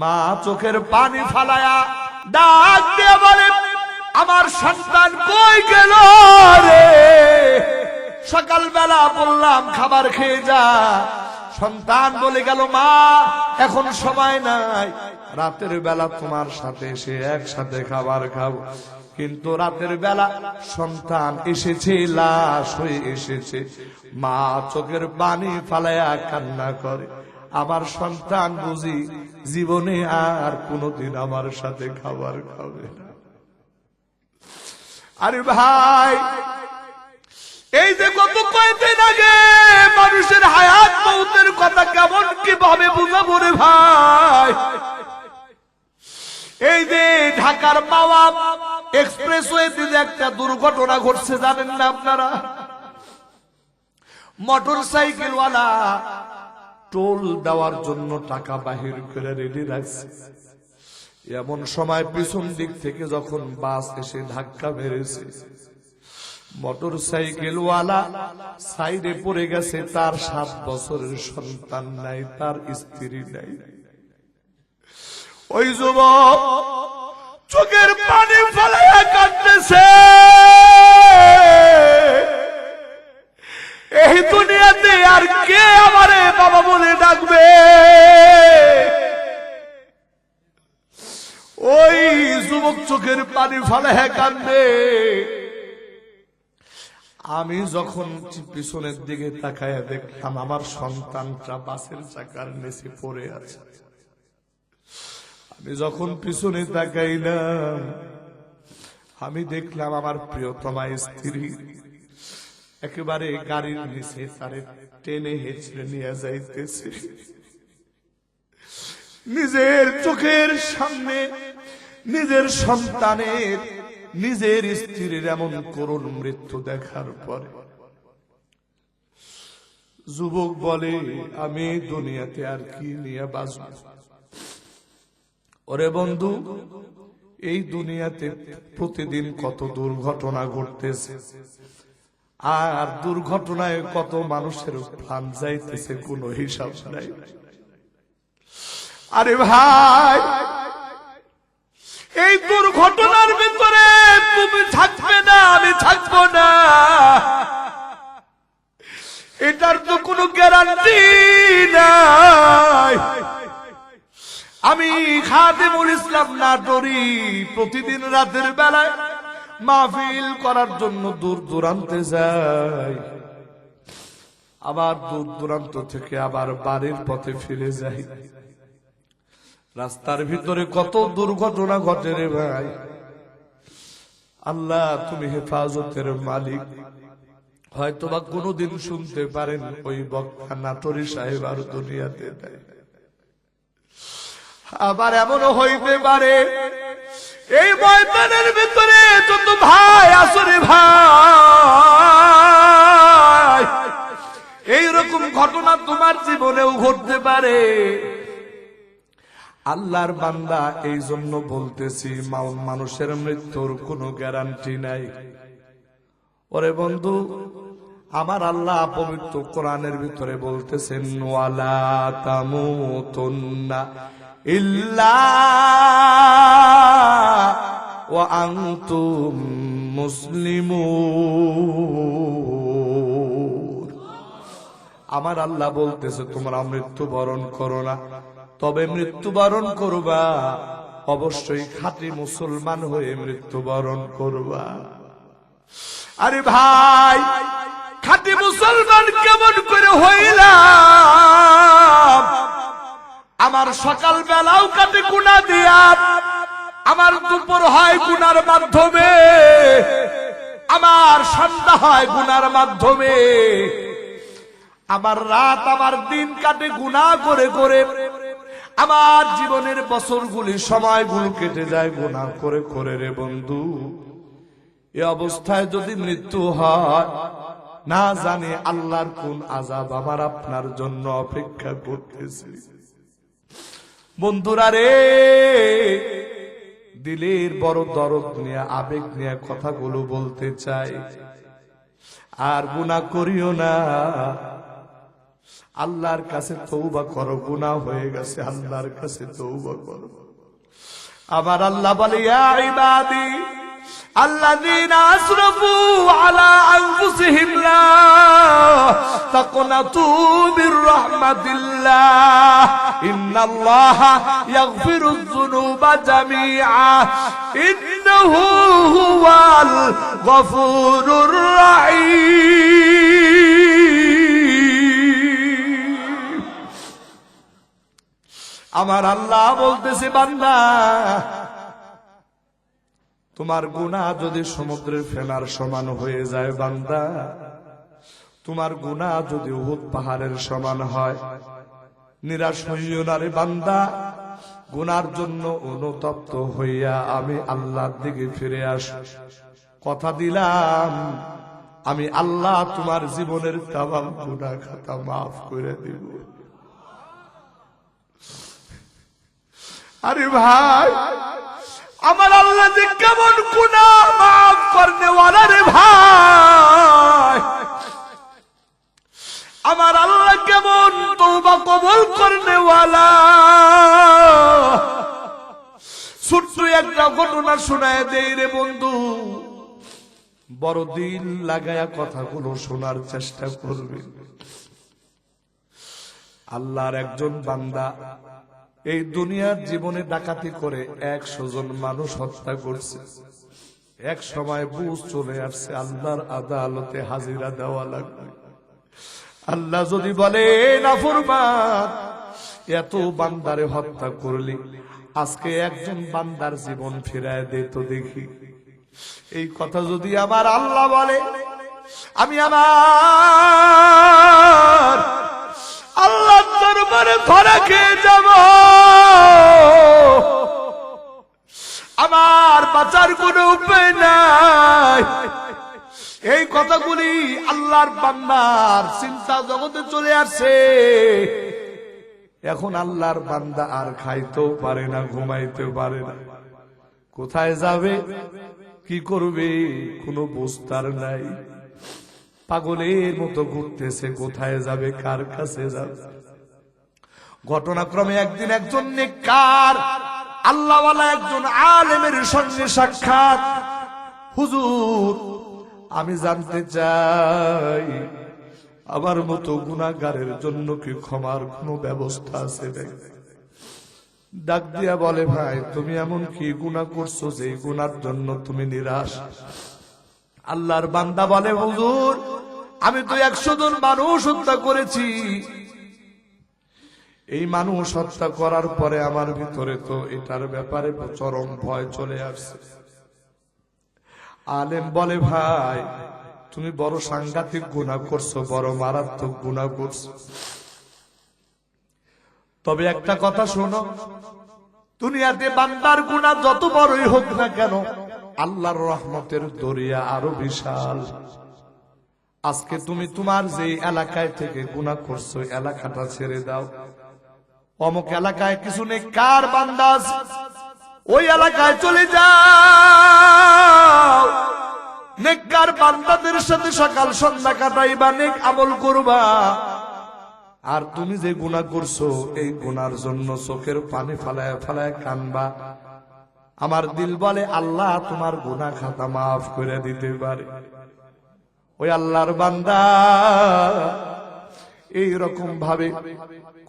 মা চোখের পানি ফালায়া ডাক দিয়ে বলে, আমার সন্তান কই গেল রে? সকালবেলা বললাম খাবার খেয়ে যা। সন্তান বলে গেল, মা এখন সময় নাই, রাতের বেলা তোমার সাথে এসে একসাথে খাবার খাবো। কিন্তু রাতের বেলা সন্তান এসেছে, লাশ হয়ে এসেছে। মা চোখের পানি ফালায়া কান্না করে, আমার সন্তান বুঝি জীবনে আর কোনদিন আমার সাথে খাবার খাবে না। আরে ভাই, এই যে গত কয়েকদিন আগে মানুষের হায়াত মৌতের কথা কেমন কিভাবে বুঝাবো রে ভাই? এই যে ঢাকার মাওয়া এক্সপ্রেসওয়েতে যে একটা দুর্ঘটনা ঘটছে জানেন না আপনারা? মোটর সাইকেলওয়ালা টোল দেওয়ার জন্য টাকা বাহির করে রেডি রাখছে। এমন সময় পিছন দিক থেকে যখন বাস এসে ধাক্কা মেরেছে, মোটর সাইকেলওয়ালা সাইডে পড়ে গেছে। তার 7 বছরের সন্তান নাই, তার স্ত্রী নাই। ওই যুবক চোখের পানি ফেলাইয়া কাঁদতেছে, এই দুনিয়াতে আর কে আমারে বাবা বলে ডাকবে? ওই যুবক চোখের পানি ফেলাইয়া কাঁদে। আমি যখন পিছনের দিকে তাকায়া দেখলাম আমার সন্তানটা বাসের চাকার নিচে পড়ে আছে। আমি যখন পিছনে তাকাইলাম, আমি দেখলাম আমার প্রিয়তমা স্ত্রী একেবারে গাড়ির নিচে তারে টেনে হেঁচড়ে নিয়ে যাইতেছে। নিজের চোখের সামনে নিজের সন্তানের, নিজের স্ত্রীর এমন করুণ মৃত্যু দেখার পরে যুবক বলে, আমি দুনিয়াতে আর কি নিয়ে বাঁচব? ওরে বন্ধু, এই দুনিয়াতে প্রতিদিন কত দুর্ঘটনা ঘটতেছে, আর দুর্ঘটনায় কত মানুষের প্রাণ যাইতেছে, কোনো হিসাব নাই। আরে ভাই, এই দুর্ঘটনার ভিতরে তুমি থাকবে না, আমি থাকবো না, এটার তো কোনো গ্যারান্টি নাই। আমি খাদেমুল ইসলাম নাটোরি প্রতিদিন রাতের বেলায় মাহফিল করার জন্য দূর দূরান্তে যাই, আবার দূর দূরান্ত থেকে আবার বাড়ির পথে ফিরে যাই। রাস্তার ভিতরে কত দুর্ঘটনা ঘটে রে ভাই। আল্লাহ তুমি হেফাজতের মালিক। হয়তোবা কোনদিন শুনতে পারেন ওই বক্তা নাটোরি সাহেব আর দুনিয়াতে নাই। আবার এমনও হইতে পারে এই ময়দানের ভিতরে যত ভাই আসরে ভাই, এইরকম ঘটনা তোমার জীবনেও ঘটতে পারে। আল্লাহর বান্দা, এই জন্য বলতেছি মানুষের মৃত্যুর কোনো গ্যারান্টি নাই। ওরে বন্ধু, আমার আল্লাহ পবিত্র কোরআনের ভিতরে বলতেছেন, ওয়ালা তামুতুন্না ইল্লা ওয়া আনতুম মুসলিমুন। আমার আল্লাহ বলতেছে তোমরা মৃত্যুবরণ করো না, তবে মৃত্যুবরণ করবা অবশ্যই খাঁটি মুসলমান হয়ে মৃত্যুবরণ করবা। আরে ভাই, খাঁটি মুসলমান কেমন করে হইলাম? আমার সকাল বেলাও কাটে গুনাহ দিয়া, আমার দুপুর হয় গুনার মাধ্যমে, আমার সন্ধ্যা হয় গুনার মাধ্যমে, আমার রাত আমার দিন কাটে গুনাহ করে করে। আমার জীবনের বছরগুলি, সময়গুলো কেটে যায় গুনাহ করে করে রে বন্ধু। এই অবস্থায় যদি মৃত্যু হয়, না জানে আল্লাহর কোন আযাব আমার আপনার জন্য অপেক্ষা করতেছে। বন্ধুরা রে, দিলের বড় দরদ নিয়ে, আবেগ নিয়ে কথাগুলো বলতে চাই। আর গুনাহ করিও না, আল্লাহর কাছে তওবা করো, গুনাহ হয়ে গেছে, আল্লাহর কাছে তওবা করো। আমার আল্লাহ বলে ইয়া ইবাদি আল্লাযীনা আসরাফু আলা আনফুসিহিম লা তাকনাতু মির রাহমাতিল্লাহ ইন্নাল্লাহা ইয়াগফিরুয যুনুবা জামিআ ইন্নাহু হুয়াল গফুরুর রাহিম। আমার আল্লাহ বলতেছে বান্দা, তোমার গুনাহ যদি সমুদ্রের ফেনার সমান হয়ে যায় বান্দা, তোমার গুনাহ যদি উহুদ পাহাড়ের সমান হয়, নিরাশ হইও না রে বান্দা। গুনার জন্য অনুতপ্ত হইয়া আমি আল্লাহর দিকে ফিরে আস। কথা দিলাম আমি আল্লাহ তোমার জীবনের তামাম গুনাহ খাতা মাফ করে দিব। আরে ভাই, আমার আল্লাহ যে কেমন গুনাহ মাফ করনে ওয়ালা রে ভাই, আমার আল্লাহ কেমন তওবা কবুল করনে ওয়ালা। ছোট্ট একটা ঘটনা শোনায় দেই রে বন্ধু, বড় দিল লাগায়া কথাগুলো শোনার চেষ্টা করবে। আল্লাহর একজন বান্দা এই দুনিয়ার জীবনে ডাকাতি করে 100 জন মানুষ হত্যা করছে। এক সময় বুঝ চলে আসছে আল্লাহর আদালতে হাজিরা দেওয়া লাগবে। আল্লাহ যদি বলে নাফরমান, এত বান্দারে হত্যা করলি, আজকে একজন বান্দার জীবন ফিরায় দে তো দেখি। এই কথা যদি আমার আল্লাহ বলে, আমি আমার আল্লাহ দরবারে ধরা খেয়ে যাব। আমার বাঁচার কোনো উপায় নাই। এই কথাগুলি আল্লাহর বান্দার চিন্তা জগতে চলে আসছে। এখন আল্লাহর বান্দা আর খাইতেও পারে না, ঘুমাইতেও পারে না। কোথায় যাবে, কি করবে, কোনো বুঝতার নাই। পাগলের মতো ঘুরতেছে, কোথায় যাবে, কার কাছে যাবে। ঘটনাক্রমে একদিন একজন নেককার আল্লাহওয়ালা একজন আলেমের সঙ্গে সাক্ষাৎ। হুজুর, আমি জানতে চাই আমার মতো গুনাহগারের জন্য কি ক্ষমার কোনো ব্যবস্থা আছে? ডাক দিয়া বলে, ভাই তুমি এমন কি গুনাহ করছো যে গুনার জন্য তুমি নিরাশ? আল্লাহর বান্দা বলে, হুজুর আমি তো 100 জন মানুষ হত্যা করেছি। এই মানুষ হত্যা করার পরে আমার ভিতরে তো এটার ব্যাপারে চরম ভয় চলে আসছে। আলেম বলে, ভাই তুমি বড় সাংঘাতিক গুনাহ করছো, বড় মারাত্মক গুনাহ করছো। তবে একটা কথা শোনো, দুনিয়াতে বান্দার গুনাহ যত বড়ই হোক না কেন, আল্লাহর রহমতের দরিয়া আরো বিশাল। আজকে তুমি তোমার যে এলাকায় থেকে গুনাহ করছো, এলাকাটা ছেড়ে দাও। অমুক এলাকায় কিছু নেককার বান্দা আছে, ওই এলাকায় চলে যাও। নেককার বান্দাদের সাথে সকাল সন্ধ্যা কাটাইবা, নেক আমল করবা। আর তুমি যে গুনাহ করছো, এই গুনার জন্য চোখের পানি ফালায় ফালায় কানবা। আমার দিল বলে আল্লাহ তোমার গুনাহ খাতা মাফ করে দিতে পারে। ওই আল্লাহর বান্দা এই রকম ভাবে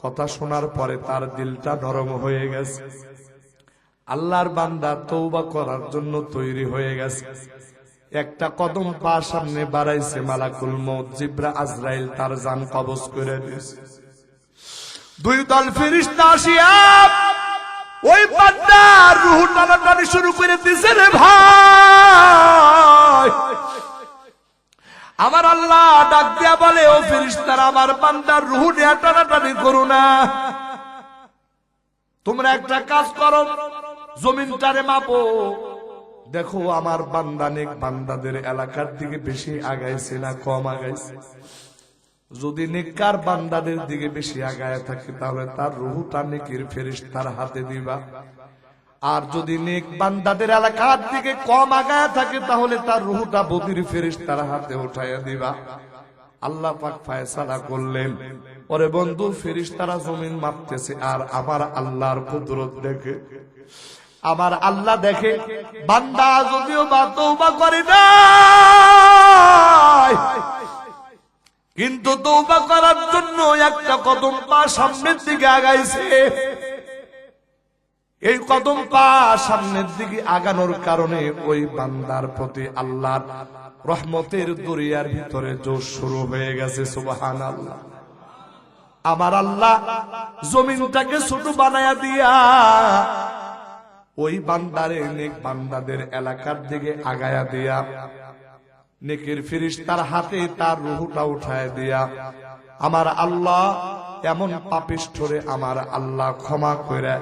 কথা শোনার পরে তার দিলটা নরম হয়ে গেছে। আল্লাহর বান্দা তওবা করার জন্য তৈরি হয়ে গেছে। একটা কদম পা সামনে বাড়াইছে, মালাকুল মউত জিবরা আজরাইল তার জান কবজ করে দিয়েছে। 2 দল ফেরেশতা আসিয়া ওই বান্দার রূহ টানাটানি শুরু করে দিয়েছে রে ভাই। আমার আল্লাহ ডাক দিয়া বলে, ও ফেরেশতারা, আমার বান্দার রূহ নিয়ে টানাটানি করো না। তোমরা একটা কাজ করো, জমিনটারে মাপো, দেখো আমার বান্দা নেক বান্দাদের এলাকার দিকে বেশি আগাইছে না কম আগাইছে। যদি নেককার বান্দাদের দিকে বেশি আগায় থাকে, তাহলে তার রূহটা নেকির ফেরেশতার হাতে দিবা। আর যদি নেক বান্দাদের এলাকার দিকে কম আগায় থাকে, তাহলে তার রূহটা বদির ফেরেশতার হাতে উঠাইয়া দিবা। আল্লাহ পাক ফয়সালা করলেন, ওরে বন্ধু, ফেরেশতারা জমিন মাপতেছে আর আমার আল্লাহর কুদরত দেখে, আমার আল্লাহ দেখে বান্দা যদিও বা তওবা করে না, কিন্তু তওবা করার জন্য একটা কদম পা সামনের দিকে আগাইছে। এই কদম পা সামনের দিকে আগানোর কারণে ওই বান্দার প্রতি আল্লাহর রহমতের দরিয়ার ভিতরে জোশ শুরু হয়ে গেছে। সুবহানাল্লাহ। আমার আল্লাহ জমিনটাকে ছোট বানায়া দিয়া ওই বান্দারে নেক বান্দাদের এলাকার দিকে আগায়া দিয়া নেকের ফেরেশতার হাতে তার রূহটা উঠায় দিয়া আমার আল্লাহ এমন পাপিষ্ঠরে আমার আল্লাহ ক্ষমা করে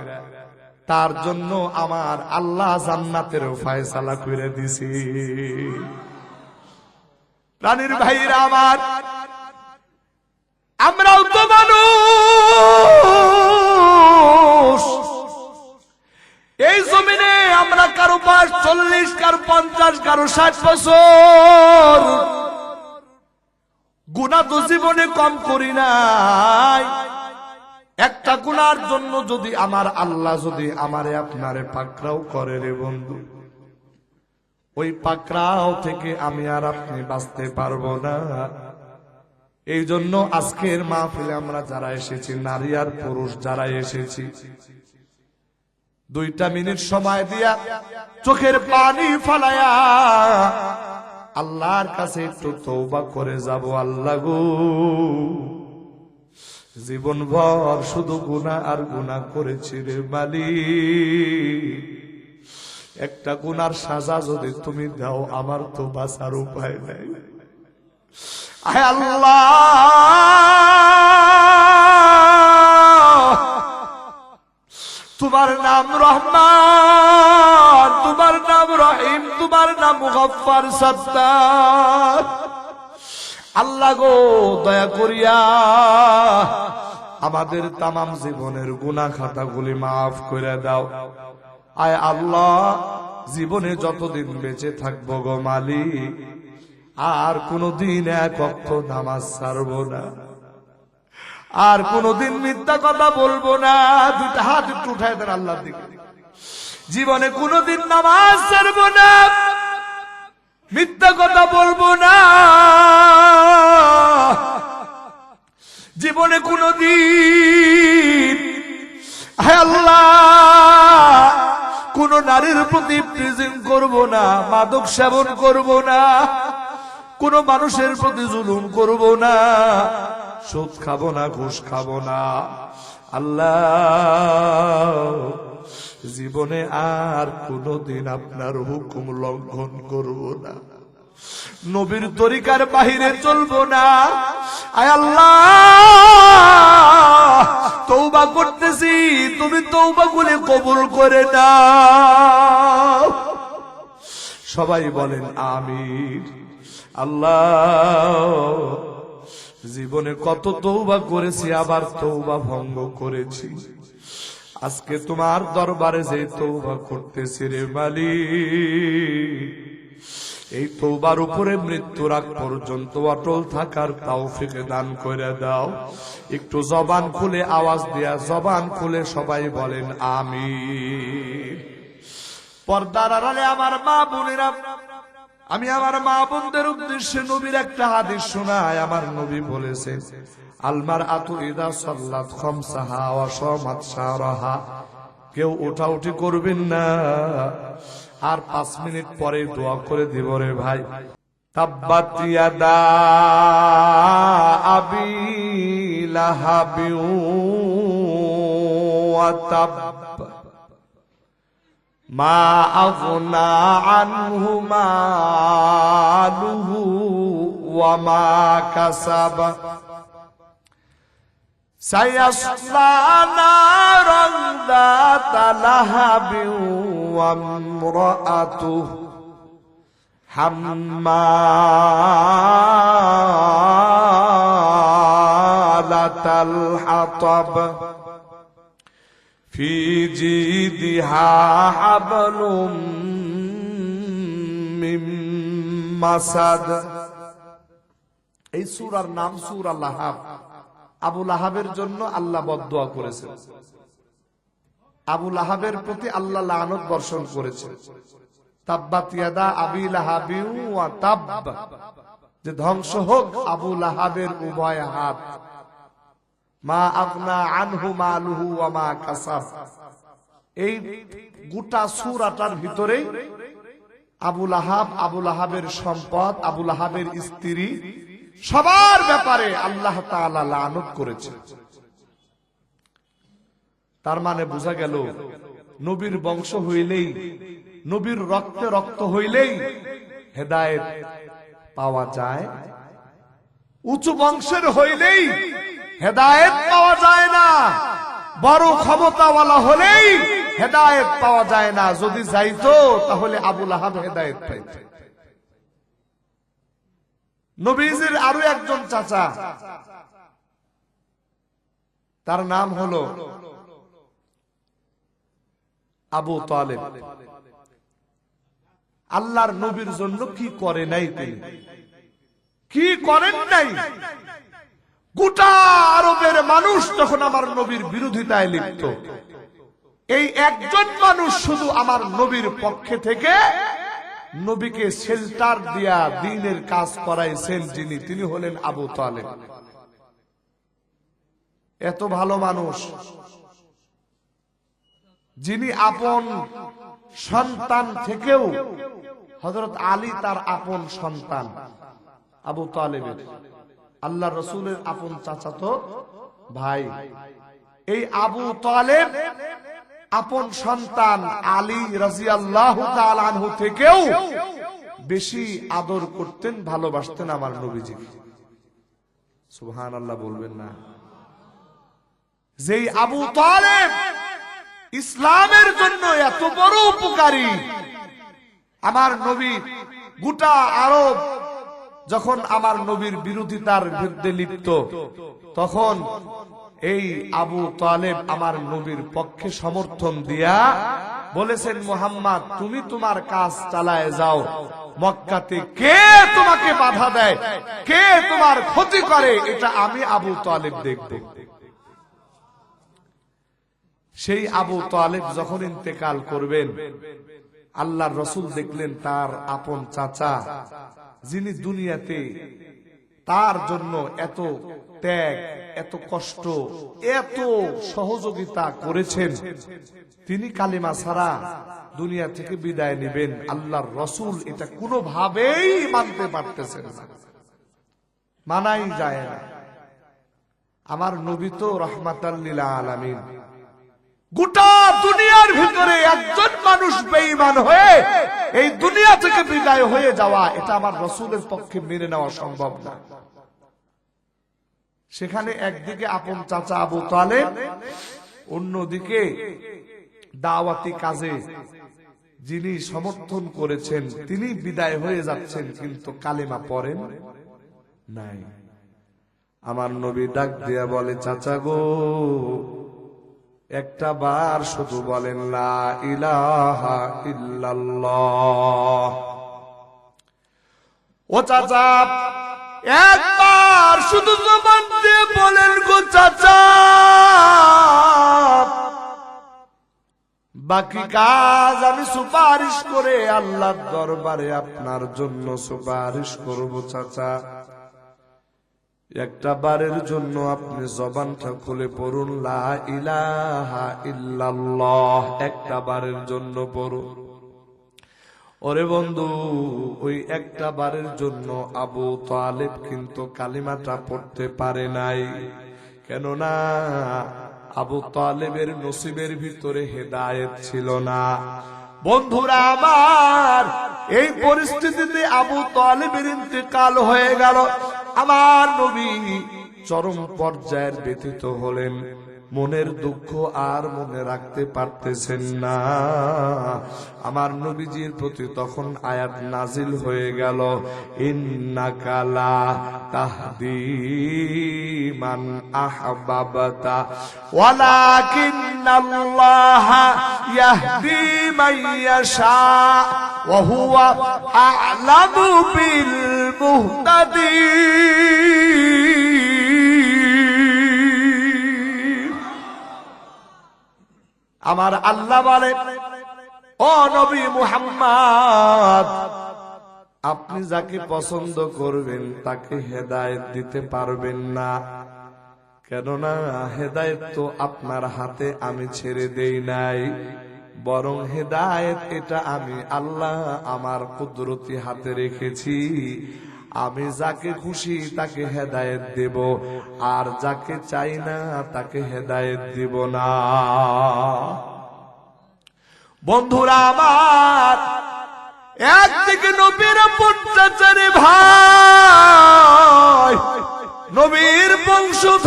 তার জন্য আমার আল্লাহ জান্নাতের ফয়সালা করে দিছি। প্রাণীর ভাইরা আমার, আমরাও তো মানুষ। এই জমিনে আমরা কারো 40, কারো 50, কারো 60 বছর গুনাহ তো জীবনে কম করি নাই। একটা গুনার জন্য যদি আমার আল্লাহ যদি আমারে আপনারে পাকড়াও করে রে বন্ধু, ওই পাকড়াও থেকে আমি আর আপনি বাঁচতে পারবো না। এই জন্য আজকের মাহফিলে আমরা যারা এসেছি, নারী আর পুরুষ যারা এসেছি, 2 মিনিট সময় দিয়া চোখের পানি ফালায়া আল্লাহর কাছে একটু তওবা করে যাব। আল্লাহ গো, জীবন ভর শুধু গুনাহ আর গুনাহ করেছি রে মালিক, একটা গুনার সাজা যদি তুমি দাও আমার তো বাঁচার উপায় নাই। আয় আল্লাহ, তোমার নাম রহমান, তোমার নাম রহিম, তোমার নাম গফফার সত্তার। আল্লাহ গো, দয়া করিয়া আমাদের তামাম জীবনের গুনাহ খাতাগুলি মাফ করে দাও। আয় আল্লাহ, জীবনে যতদিন বেঁচে থাকবো গো মালিক, আর কোনদিন এক ওয়াক্ত নামাজ ছাড়বো না, আর কোনদিন মিথ্যা কথা বলবো না। 2টা হাত একটু উঠায় দেন আল্লাহর দিকে। জীবনে কোনদিন নামাজ ছাড়বো না, মিথ্যা কথা বলবো না, জীবনে কোনদিন হে আল্লাহ কোন নারীর প্রতি প্রিজিং করব না, মাদক সেবন করব না, কোন মানুষের প্রতি জুলুম করব না, সুদ খাবো না, ঘুষ খাবো না। আল্লাহ, জীবনে আর কোনদিন আপনার হুকুম লঙ্ঘন করব না, নবীর তরিকার বাহিরে চলবো না। আয় আল্লাহ, তওবা করতেছি, তুমি তওবা গুলি কবুল করে নাও। সবাই বলেন আমিন। আল্লাহ, জীবনে কত তওবা করেছি, আবার তওবা ভঙ্গ করেছি। আজকে তোমার দরবারে যে তওবা করতেছি রে মালিক, এই তওবার উপরে মৃত্যুর আগ পর্যন্ত অটল থাকার তৌফিক দান করে দাও। একটু জবান খুলে আওয়াজ দিয়া, জবান খুলে সবাই বলেন আমিন। পর্দার আড়ালে আমার মা বোনেরা, আমি আমার মা বোনদের উদ্দেশ্যে নবীর একটা হাদিস শোনাই। আমার নবী বলেছেন, আলমার আতু ইদা সাল্লাত খামসাহা ওয়া সামাত শাহরাহা, কেউ উঠাউঠি করবেন না। আর 5 মিনিট পরে দোয়া করে দিব রে ভাই। তাব্বাত ইয়াদা আবি লাহাবি ওয়া তাব মা আগনা আনহু মালুহু ওয়া মা কাসাবা সায়াসলা নারান যাতা লাহাবি ওয়া ইমরাআতুহু হাম্মালাতাল হাতাব ফি জিদিহা হাবলুম মিন মাসাদ। এই সূরার নাম সূরা লাহাব। আবু লাহাবের জন্য আল্লাহ বদদুয়া করেছেন, আবু লাহাবের প্রতি আল্লাহ লানত বর্ষণ করেছে। তাব্বাত ইয়াদা আবি লাহাবিন ওয়া তাব, যে ধ্বংস হোক আবু লাহাবের উভয় হাত। মা আগনা আনহু মালুহু ওয়া মা কাসাব। এই গোটা সূরাটার ভিতরে আবু লাহাব, আবু লাহাবের সম্পদ, আবু লাহাবের স্ত্রী, সবার ব্যাপারে আল্লাহ তাআলা লানত করেছে। তার মানে বোঝা গেল নবীর বংশ হইলেই, নবীর রক্তে রক্ত হইলেই হেদায়েত পাওয়া যায়। উঁচু বংশের হইলেই হেদায়েত পাওয়া যায় না। বড় ক্ষমতাওয়ালা হলেই হেদায়েত পাওয়া যায় না। যদি যাইতো তাহলে আবু লাহাব হেদায়েত পাইত। নবীজির আরো একজন চাচা, তার নাম হলো আবু তালেব। আল্লাহর নবীর জন্য কি করে নাই তিনি, কি করেন নাই। গোটা আরবের মানুষ যখন আমার নবীর বিরোধিতায় লিপ্ত, এই একজন মানুষ শুধু আমার নবীর পক্ষে থেকে নবীকে শেল্টার দিয়া দ্বীনের কাজ করাইছেন যিনি, তিনি হলেন আবু তালেব। এত ভালো মানুষ, যিনি আপন সন্তান থেকেও, হযরত আলী তার আপন সন্তান আবু তালেবের, আল্লাহ রসুলের আপন চাচাতো ভাই। এই আবু তালেব আপন সন্তান আলী রাদিয়াল্লাহু তাআলা আনহু থেকেও বেশি আদর করতেন, ভালোবাসতেন আমার নবীজিকে। সুবহানাল্লাহ বলবেন না? যেই আবু তালেব ইসলামের জন্য এত বড় উপকারী, আমার নবী গোটা আরব যখন আমার নবীর বিরোধিতার বিরুদ্ধে লিপ্ত, তখন এই আবু তালেব আমার নবীর পক্ষে সমর্থন দিয়া বলেছেন, মুহাম্মদ তুমি তোমার কাজ চালায় যাও, মক্কাতে কে তোমাকে বাধা দেয়, কে তোমার ক্ষতি করে, এটা আমি আবু তালেব দেখব। সেই আবু তালেব যখন ইন্তেকাল করবেন, আল্লাহর রাসূল দেখলেন তার আপন চাচা, যিনি দুনিয়াতে তার জন্য এত ত্যাগ, এত কষ্ট, এত সহযোগিতা করেছেন, তিনি কালিমা ছাড়া দুনিয়া থেকে বিদায় নেবেন। আল্লাহর রাসূল এটা কোনোভাবেই মানতে পারতেছেন না, মানাই যায় না। আমার নবী তো রাহমাতাল লিল আলামিন। গোটা দুনিয়ার ভিতরে একজন মানুষ বেঈমান হয়ে এই দুনিয়া থেকে বিদায় হয়ে যাওয়া, এটা আমার রাসূলের পক্ষে মেনে নেওয়া সম্ভব না। সেখানে একদিকে আপন চাচা আবু তালেব, অন্যদিকে দাওয়াতি কাজে যিনি সমর্থন করেছেন তিনি বিদায় হয়ে যাচ্ছেন, কিন্তু কালেমা পড়েন নাই। আমার নবী ডাক দিয়া বলে, চাচা গো, একটা বার শুধু বলেন লা ইলাহা ইল্লাল্লাহ। ও চাচা, একবার শুধু জবান দিয়ে বলেন গো চাচা, বাকি কাজ আমি সুপারিশ করে আল্লাহর দরবারে আপনার জন্য সুপারিশ করব। চাচা, একটা বারের জন্য আপনি জবানটা খুলে পড়ুন লা ইলাহা ইল্লাল্লাহ, একটা বারের জন্য পড়ুন। ওরে বন্ধু, ওই একটা বারের জন্য আবু তালেব কিন্তু কালিমাটা পড়তে পারে নাই। কেননা আবু তালেবের নসিবের ভিতরে হেদায়েত ছিল না। বন্ধুরা আমার, এই পরিস্থিতিতে আবু তালেবের ইন্তেকাল হয়ে গেল। আমার নবী চরম পর্যায়ের ব্যথিত হলেন, মনের দুঃখ আর মনে রাখতে পারতেছেন না। আমার নবীজির প্রতি তখন আয়াত নাজিল হয়ে গেল, ইন্নাকা লা তাহদি মান আহবাবতা ওয়ালাকিন্নাল্লাহা ইয়াহদি মান ইয়াশা ওয়া হুয়া আ'লামু বিল মুহতাদিন। আমার আল্লাহ বলে, ও নবী মুহাম্মদ, আপনি যাকে পছন্দ করবেন তাকে হেদায়েত দিতে পারবেন না, কেননা হেদায়েত তো আপনার হাতে আমি ছেড়ে দেই নাই, বরং হেদায়েত এটা আমি আল্লাহ আমার কুদরতি হাতে রেখেছি। আমি যাকে খুশি তাকে হেদায়েত দেব, আর যাকে চাই না তাকে হেদায়েত দিব না। বন্ধুরা আমার, একদিকে নবীর পঞ্চাচারে ভাই, নবীর বংশধর,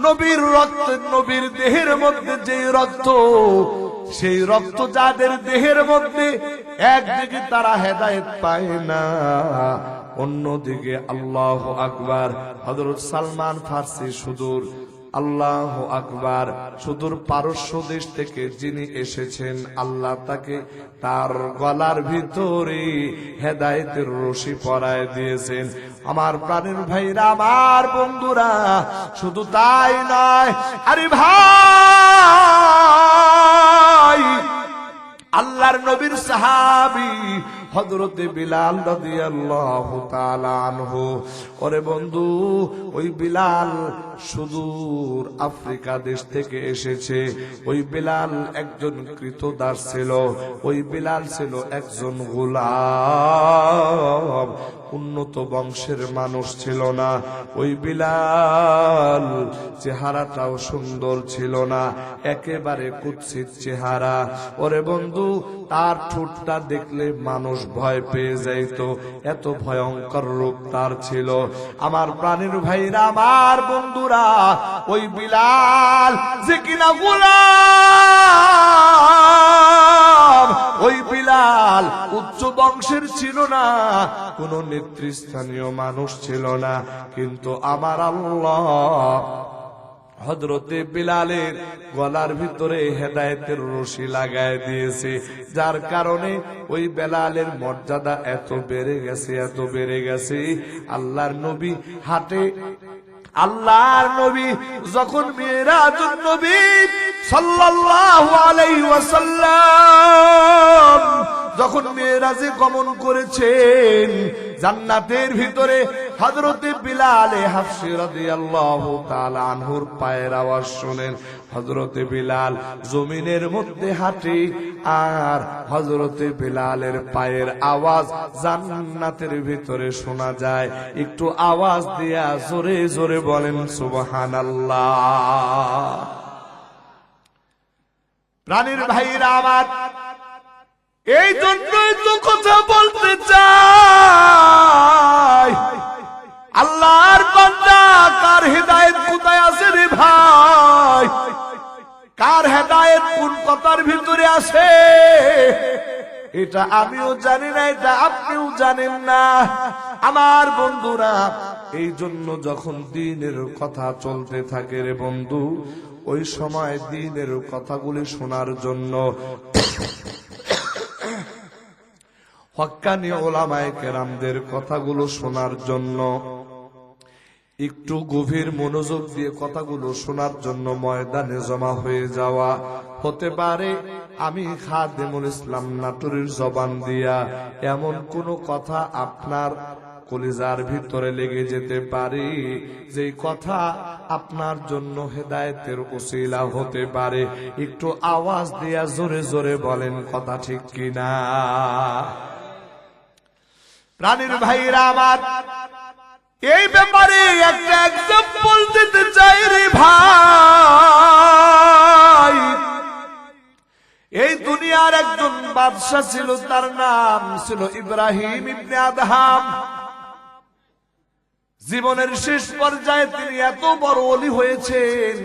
নবীর রক্ত, নবীর দেহের মধ্যে যে রক্ত, সেই রক্ত যাদের দেহের মধ্যে, একদিকে তারা হেদায়েত পায় না, অন্যদিকে আল্লাহু আকবার, হযরত সালমান ফার্সি সুদূর, আল্লাহু আকবার, সুদূর পারস্য দেশ থেকে যিনি এসেছেন, আল্লাহ তাকে তার গলার ভিতরে হেদায়েতের রশি পরায় দিয়েছেন। আমার প্রাণের ভাইরা, আমার বন্ধুরা, শুধু তাই নয়, আরে ভাই, আল্লাহর নবীর সাহাবী হযরতে বিলাল রাদিয়াল্লাহু তাআলা আনহু, ওরে বন্ধু, ওই বিলাল সুদূর আফ্রিকা দেশ থেকে এসেছে। ওই বিলাল একজন কৃতদাস ছিল, ওই বিলাল ছিল একজন গোলাম, উন্নত বংশের মানুষ ছিল না। ওই বিলাল চেহারাটাও সুন্দর ছিল না, একেবারে কুৎসিত চেহারা। ওরে বন্ধু, তার ঠোঁটটা দেখলে মানুষ ভয় পেয়ে যাইত, এত ভয়ঙ্কর রূপ তার ছিল। আমার প্রাণের ভাইরা, আমার বন্ধুরা, ওই বিলাল যে কিনা গোলাম, ওই বিলাল উচ্চ বংশের ছিল না, কোন নেতৃস্থানীয় মানুষ ছিল না, কিন্তু আমার আল্লাহ হযরতে বিলালের গলার ভিতরে হেদায়েতের রশি লাগায় দিয়েছে, যার কারণে ওই বিলালের মর্যাদা এত বেড়ে গেছে, এত বেড়ে গেছে। আল্লাহর নবী হাটে, আল্লাহর নবী যখন মিরাজুন নবী সাল্লাল্লাহু আলাইহি ওয়াসাল্লাম যখন মিরাজে গমন করেছেন, জান্নাতের ভিতরে হযরতে বিলাল হাফসি রাদিয়াল্লাহু তাআলা আনহুর পায়ের আওয়াজ শুনেন। হযরতে বিলাল জমিনের মধ্যে হাঁটে, আর হযরতে বিলালের পায়ের আওয়াজ জান্নাতের ভিতরে শোনা যায়। একটু আওয়াজ দিয়া জোরে জোরে বলেন সুবহানাল্লাহ। প্রাণীর ভাইরা আমার, এই জন্যই তো কথা বলতে চাই, আল্লাহর বান্দা কার হেদায়েত কোথায় আছে রে ভাই, কার হেদায়েত কোন কথার ভিতরে আছে, এটা আমিও জানি না, এটা আপনিও জানেন না। আমার বন্ধুরা, এই জন্য যখন দ্বীনের কথা চলতে থাকে রে বন্ধু, ওই সময় দ্বীনের কথাগুলি শোনার জন্য হক্কানি ওলামায়ে কেরামদের কথাগুলো শোনার জন্য, একটু গভীর মনোযোগ দিয়ে কথাগুলো শোনার জন্য ময়দানে জমা হয়ে যাওয়া। হতে পারে আমি খাদেমুল ইসলাম নাটোরের জবান দিয়া এমন কোন কথা আপনার কলিজার ভিতরে লেগে যেতে পারে, যে কথা আপনার জন্য হেদায়েতের ওসিলা হতে পারে। একটু আওয়াজ দিয়া জোরে জোরে বলেন, কথা ঠিক কিনা? প্রাণীর ভাইরা আমার, এই ব্যাপারে একটা এক্সাম্পল দিতে চাই রে ভাই। এই দুনিয়ার একজন বাদশা ছিল, তার নাম ছিল ইব্রাহিম ইবনে আদহাম। জীবনের শেষ পর্যায়ে তিনি এত বড় ওলি হয়েছেন,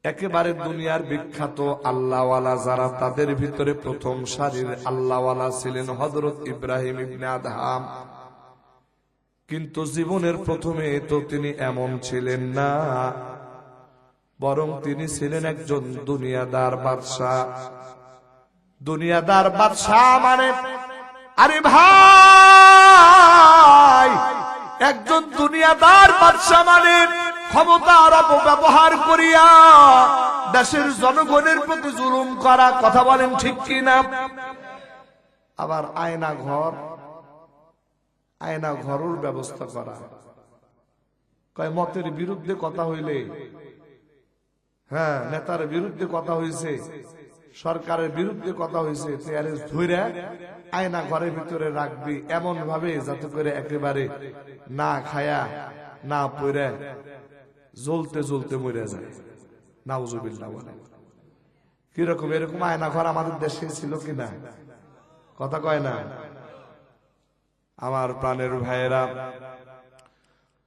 একেবারে দুনিয়ার বিখ্যাত আল্লাহওয়ালা যারা, তাদের ভিতরে প্রথম সারির আল্লাহওয়ালা ছিলেন হযরত ইব্রাহিম ইবনে আদহাম। কিন্তু জীবনের প্রথমে তো তিনি এমন ছিলেন না, বরং তিনি ছিলেন একজন দুনিয়াদার বাদশা। দুনিয়াদার বাদশা মানে, আরে ভাই, একজন দুনিয়াদার বাদশা মানে ক্ষমতার অপব্যবহার করিয়া দেশের জনগণের প্রতি জুলুম করা, কথা বলেন ঠিক কিনা? আবার আয়না ঘরের ব্যবস্থা করা, কয় মতের বিরুদ্ধে কথা হইলে, হ্যাঁ নেতার বিরুদ্ধে কথা হইছে, সরকারের বিরুদ্ধে কথা হইছে, ধরে আয়না ঘরের ভিতরে রাখবি এমন ভাবে যাতে করে একেবারে না খায়া না পড়ে জ্বলতে জ্বলতে মরে যায়। নাউজুবিল্লাহ বলে। কিরকম এরকম আয়না ঘর আমাদের দেশে ছিল কিনা? কথা কয় না। আমার প্রাণের ভাইয়েরা,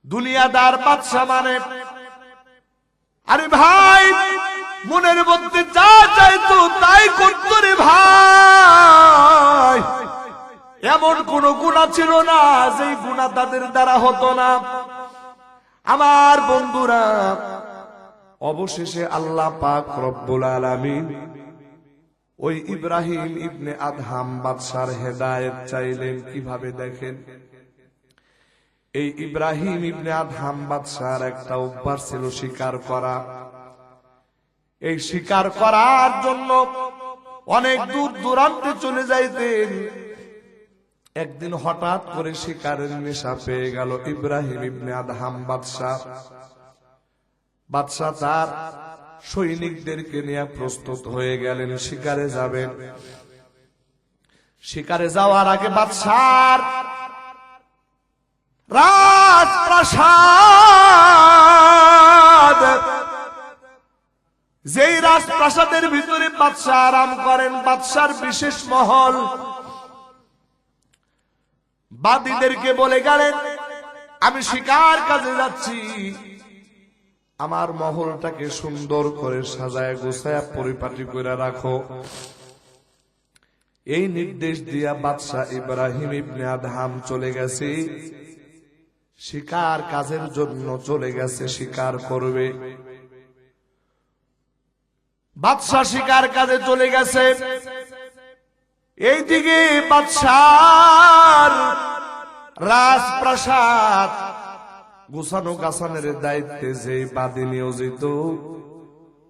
দুনিয়াদার বাদশা মানে, আরে ভাই মনের মধ্যে যা চাইতো তাই করতো রে ভাই। এমন কোন গুনাহ ছিল না যেই গুনাহ তাদের দ্বারা হতো না। আমার বন্ধুরা, অবশেষে আল্লাহ পাক রব্বুল আলামিন ওই ইব্রাহিম ইবনে আদহাম বাদশার হেদায়েত চাইলেন কিভাবে দেখেন। এই ইব্রাহিম ইবনে আদহাম বাদশার একটা অভ্যাস ছিল শিকার করা। এই শিকার করার জন্য অনেক দূর দূরান্তে চলে যাইতেন। একদিন হঠাৎ করে শিকারের নেশা পেয়ে গেল ইব্রাহিম ইবনে আদহাম বাদশাহ। তার সৈনিকদেরকে নিয়ে প্রস্তুত হয়ে গেলেন, শিকারে যাবেন। শিকারে যাওয়ার আগে বাদশার রাজপ্রাসাদ, যেই রাজপ্রাসাদের ভিতরে বাদশা আরাম করেন, বাদশার বিশেষ মহল, বাদীদেরকে বলে গেলেন আমি শিকার কাজে যাচ্ছি, আমার মহলটাকে সুন্দর করে সাজায় গোছায় পরিপাটি করে রাখো। এই নির্দেশ দিয়া বাদশা ইব্রাহিম ইবনে আদহাম চলে গেছে, শিকার কাজের জন্য চলে গেছে, শিকার করবে। বাদশা শিকার কাজে চলে গেছে। এইদিকে বাদশার রাজপ্রাসাদ গুছানো গাছানের দায়িত্বে যে বাদী নিয়োজিত,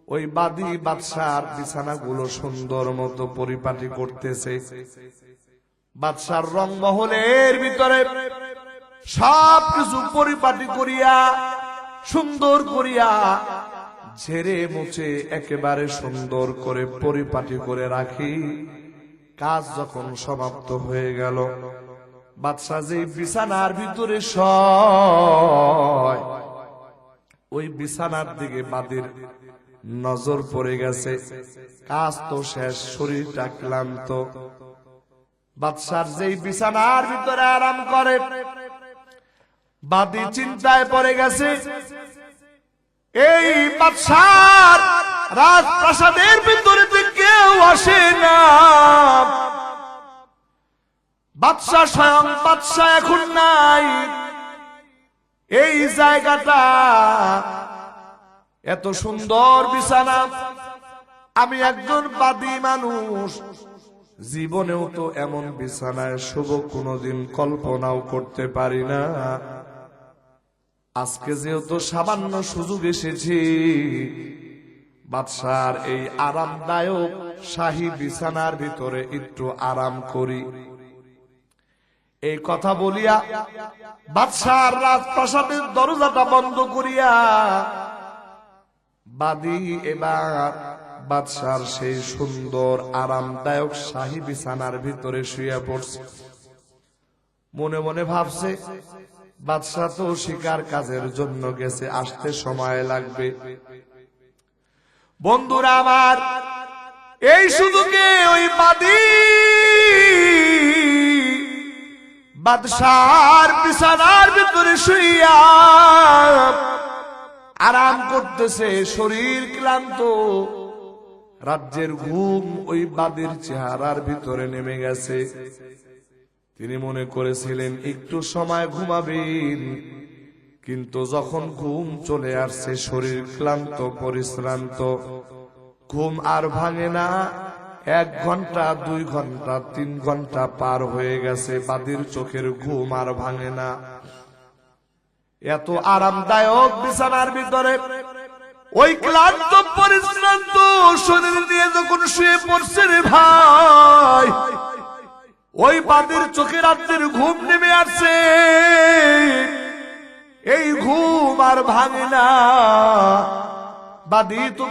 ওই বাদী বাদশার বিছানাগুলো সুন্দর মতো পরিপাটি করতেছে। বাদশার রংমহলের ভিতরে সবকিছু পরিপাটি করিয়া সুন্দর করিয়া ঝেড়ে মুছে একেবারে সুন্দর করে পরিপাটি করে রাখি। কাজ যখন সমাপ্ত হয়ে গেল, বাদশা যে বিছানার ভিতরে শয়, ওই বিছানার দিকে বাদীর নজর পড়ে গেছে। কাজ তো শেষ, শরীরটা ক্লান্ত। বাদশার যেই বিছানার ভিতরে আরাম করে, বাদী চিন্তায় পড়ে গেছে, এই বাদশার রাজপ্রাসাদের ভিতরে কেউ আসে না, বাদশা স্বয়ং বাদশা এখন নাই। এই জায়গাটা এত সুন্দর বিছানা, আমি একজন বাদী মানুষ, জীবনেও তো এমন বিছানায় শুভ কোনোদিন কল্পনাও করতে পারি না। আজকে যেহেতু সামান্য সুযোগ এসেছে, বাদশার এই আরামদায়ক শাহী বিছানার ভিতরে একটু আরাম করি। এই কথা বলিয়া বাদশার রাজপ্রাসাদের দরজাটা বন্ধ করিয়া বাদী এবার বাদশার সেই সুন্দর আরামদায়ক শাহী বিছানার ভিতরে শুয়ে পড়ছে। মনে মনে ভাবছে, বাদশা তো শিকার কাজের জন্য গেছে, আসতে সময় লাগবে। বন্ধুরা আমার, এই সুযোগে ওই বাদী বাদশার বিছানার ভিতরে শুইয়া আরাম করতেছে, শরীর ক্লান্ত। রাজ্যের ঘুম ওই বাদীর চেহারার ভিতরে নেমে গেছে। তিনি মনে করেছিলেন একটু সময় ঘুমাবেন, কিন্তু যখন ঘুম চলে আসছে, শরীর ক্লান্ত পরিশ্রান্ত, ঘুম আর ভাঙে না। 1 ঘন্টা 2 ঘন্টা 3 ঘন্টা পার হয়ে গেছে, বাদীর চোখের ঘুম আর ভাঙে না। এত আরামদায়ক বিছানার ভিতরে ওই ক্লান্ত পরিশ্রান্ত শরীর নিয়ে যখন শুয়ে পড়ছে রে ভাই, ওই বাদির চোখে রাত্রির ঘুম নেমে আসছে। এই ঘুম আর ভাঙে না, বাদি তো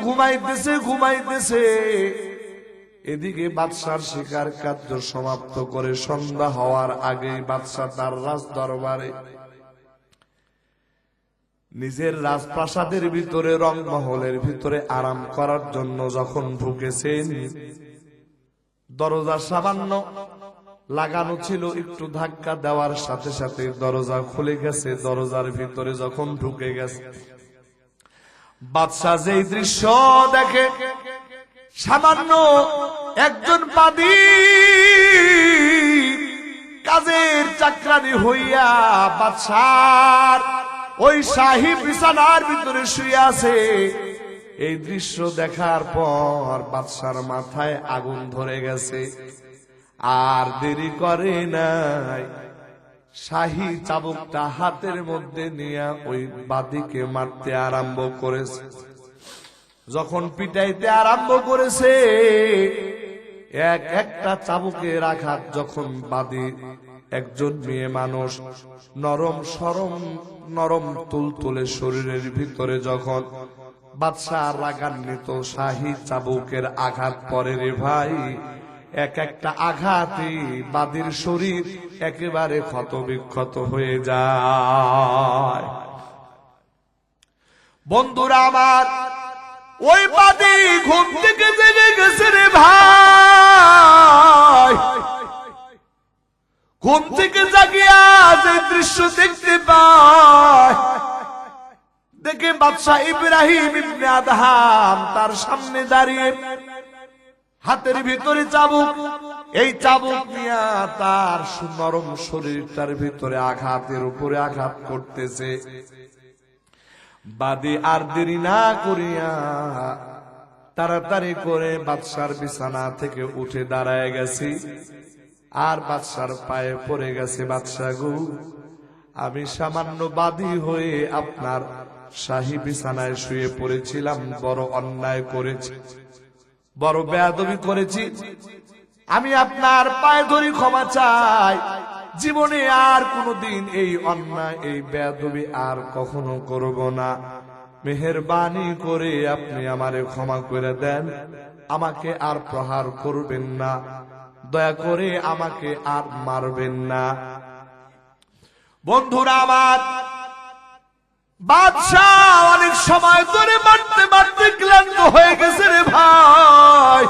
ঘুমাইতেছে। এদিকে বাদশার শিকার কার্য সমাপ্ত করে সন্ধ্যা হওয়ার আগেই বাদশা তার রাজ দরবারে নিজের রাজপ্রাসাদের ভিতরে রংমহলের ভিতরে আরাম করার জন্য যখন ঢুকেছেন, দরজা সামান্য লাগানো ছিল, একটু ধাক্কা দেওয়ার সাথে সাথে দরজা খুলে গেছে। দরজার ভিতরে যখন ঢুকে গেছে, বাদশা যেই দৃশ্য দেখে, সামান্য একজন বাদী কাজের চাকরানি হইয়া বাদশার ওই শাহী বিছানার ভিতরে শুয়ে আছে। এই দৃশ্য দেখার পর বাদশার মাথায় আগুন ধরে গেছে। আর দেরি করে নাই, শাহী চাবুকটা হাতের মধ্যে নিয়ে ওই বাদীকে মারতে আরম্ভ করেছে। যখন পিটাইতে আরম্ভ করেছে, একটা চাবুকের আঘাত যখন বাদী একজন মেয়ে মানুষ, নরম তুলতুলে শরীরের ভিতরে যখন বাদশা রাগান্বিত শাহী চাবুকের আঘাত পরে রে ভাই, একটা আঘাতে বাদীর শরীর একেবারে ক্ষতবিক্ষত হয়ে যায়। বন্ধুরা আমার, ওই বাদী ঘুম থেকে জেগে গেছে রে ভাই। ঘুম থেকে জাগিয়া যে দৃশ্য দেখতে পায়, দেখে বাদশা ইব্রাহিম ইবনে আদহাম তার সামনে দাঁড়িয়ে, হাতের ভিতরে চাবুক, এই চাবুক নিয়ে তার সুনরম শরীরটার ভিতরে আঘাতের উপরে আঘাত করতেছে। বাদী আর দেরি না করিয়া তাড়াতাড়ি করে বাদশার বিছানা থেকে উঠে দাঁড়ায় গেছি, আর বাদশার পায়ে পড়ে গেছে। বাদশা গো, আমি সামান্য বাদী হয়ে আপনার শাহী বিছানায় শুয়ে পড়েছিলাম, বড় অন্যায় করেছি, বড় বেয়াদবি করেছি। আমি আপনার পায়ে ধরে ক্ষমা চাই, জীবনে আর কোনদিন এই অন্যায় এই বেয়াদবি আর কখনো করব না। মেহেরবানি করে আপনি আমারে ক্ষমা করে দেন, আমাকে আর প্রহার করবেন না, দয়া করে আমাকে আর মারবেন না। বন্ধুরা আমার, বাদশা অনেক সময় ধরে মারতে মারতে ক্লান্ত হয়ে গেছে রে ভাই।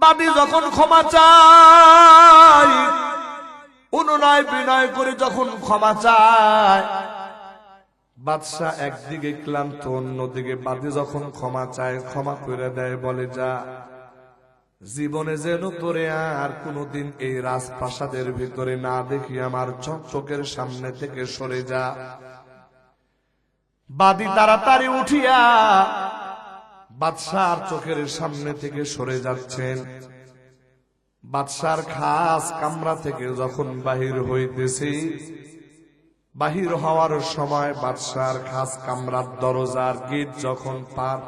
বাদী যখন ক্ষমা চায়, অনুনয় বিনয় করে যখন ক্ষমা চায়, বাদশা একদিকে ক্লান্ত, অন্যদিকে বাদী যখন ক্ষমা চায়, ক্ষমা করে দেয়, বলে যা, জীবনে যেন তোরে আর কোনদিন এই রাজপ্রাসাদের ভিতরে না দেখি, আমার চোখের সামনে থেকে সরে যা। বাদী তাড়াতাড়ি উঠিয়া বাদশার চোখের সামনে থেকে সরে যাচ্ছেন। বাদশার খাস কামরা থেকে যখন বাহির হইতেছে, বাহির হওয়ার সময় বাদশার খাস কামরার দরজার গেট যখন পার,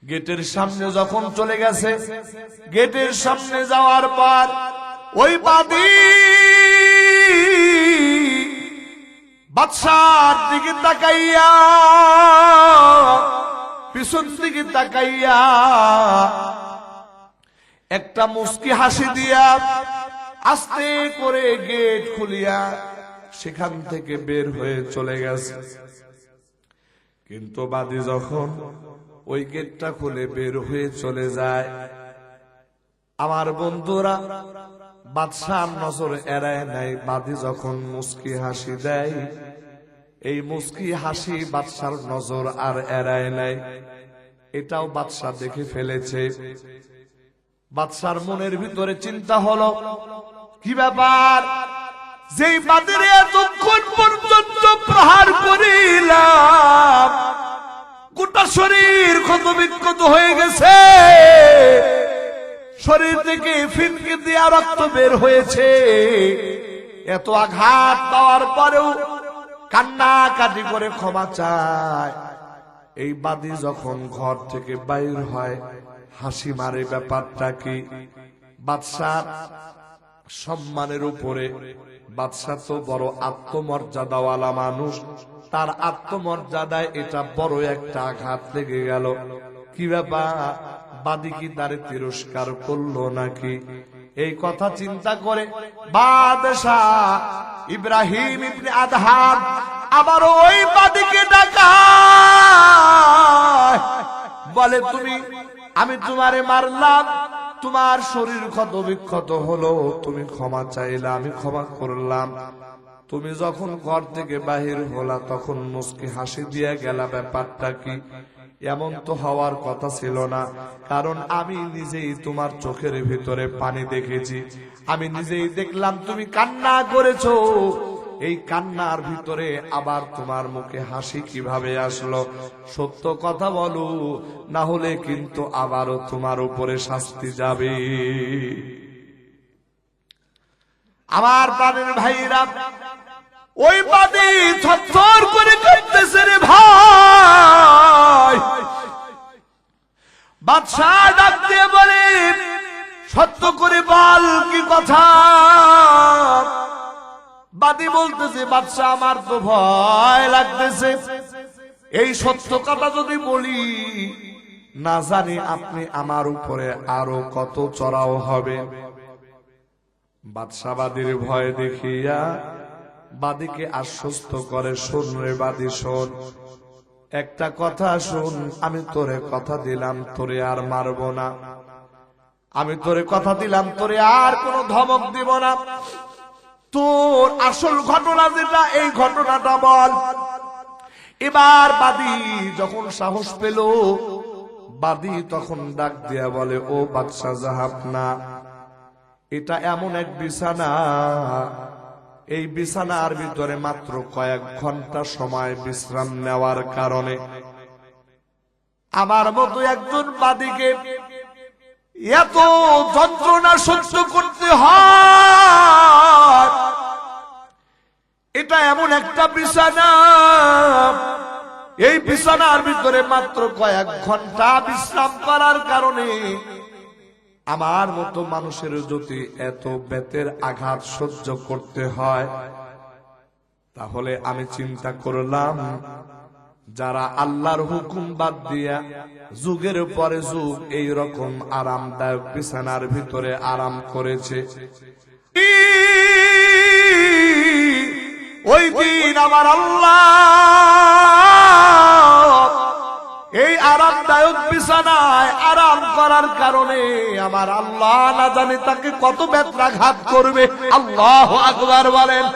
গেটের সামনে যখন চলে গেছে, গেটের সামনে যাওয়ার পর ওই বাদী বাদশার দিকে তাকাইয়া, পিছন দিকে তাকাইয়া একটা মুস্কি হাসি দিয়া আস্তে করে গেট খুলিয়া সেখান থেকে বের হয়ে চলে গেছে। কিন্তু বাদী যখন ওই গেটটা খুলে বের হয়ে চলে যায়, আমার বন্ধুরা, বাদশার নজর এড়ায় নাই। বাদী যখন মুস্কি হাসি দেয়, এই মুস্কি হাসি বাদশার নজর আর এড়ায় নাই, এটাও বাদশা দেখে ফেলেছে। বাদশার মনের ভিতরে চিন্তা হলো, কি ব্যাপার, যেই বাদীর এতক্ষণ পর্যন্ত প্রহার করিলাম, গোটা শরীর ক্ষতবিক্ষত হয়ে গেছে, শরীর থেকে ফিনকি দিয়া রক্ত বের হয়েছে, এত আঘাত পাওয়ার পরেও কান্নাকাটি করে ক্ষমা চায়। এই বাদী যখন ঘর থেকে বাইর হয় হাসি মারে। ব্যাপারটা কি? বাদশার সম্মানের উপরে, বাদশা তো বড় আত্মমর্যাদাওয়ালা মানুষ, তার আত্মমর্যাদায় এটা বড় একটা আঘাত লেগে গেল। কি ব্যাপার, বাদী কি তারে তিরস্কার করলো নাকি? এই কথা চিন্তা করে বাদশাহ ইব্রাহিম ইবনে আদহাম আবার ওই বাদীকে ডাকায়, বলে তুমি, আমি তোমারে মারলাম, তোমার শরীর ক্ষত বিক্ষত হলো, তুমি ক্ষমা চাইলে আমি ক্ষমা করলাম। তুমি যখন ঘর থেকে বাহির হলা তখন মুস্কি হাসি দিয়ে গেলা, ব্যাপারটা কি? এমন তো হওয়ার কথা ছিল না, কারণ আমি নিজেই তোমার চোখের ভিতরে পানি দেখেছি, আমি নিজেই দেখলাম তুমি কান্না করেছো। এই কান্নার ভিতরে আবার তোমার মুখে হাসি কিভাবে আসলো? সত্য কথা বলো, না হলে কিন্তু আবারও তোমার উপরে শাস্তি যাবে। আমার প্রাণের ভাইরা, ওই বাদী থরথর করে কাঁপতেছে রে ভাই। বাদশাহ ডাক দিয়ে বলে, সত্য করে বল কি কথা? বাদী বলতেছে, বাদশাহ আমার তো ভয় লাগতেছে, এই সত্য কথা যদি বলি না জানি আপনি আমার উপরে আরো কত চড়াও হবে। বাদশাহ বাদীর ভয় দেখিয়া বাদীকে আশ্বস্ত করে, শোন রে বাদী শোন, একটা কথা শোন, আমি তোরে কথা দিলাম তোরে আর মারবো না, আমি তোরে কথা দিলাম তোরে আর কোনো ধমক দিব না, তোর আসল ঘটনা যেটা এই ঘটনাটা বল। এবার বাদী যখন সাহস পেল, বাদী তখন ডাক দিয়া বলে, ও বাদশাহ জাহাপনা, এটা এমন এক বিছানা, এই বিছানার ভিতরে মাত্র কয়েক ঘন্টা সময় বিশ্রাম নেওয়ার কারণে আমার মতো একজন বাদীকে এত যন্ত্রণা সহ্য করতে হয়। এটা এমন একটা বিছানা, এই বিছানার ভিতরে মাত্র কয়েক ঘন্টা বিশ্রাম করার কারণে আমার মতো মানুষের যদি এত বেতের আঘাত সহ্য করতে হয়, তাহলে আমি চিন্তা করলাম যারা আল্লাহর হুকুম বাদ দিয়া যুগের পরে যুগ এই রকম আরামদায়ক বিছানার ভিতরে আরাম করেছে, ওই দিন আমার আল্লাহ এই আরামদায়ক বিছানায় আরাম করার কারণে আমার আল্লাহ না জানে তাকে কত বেত্রাঘাত করবে। আল্লাহু আকবার বলেন।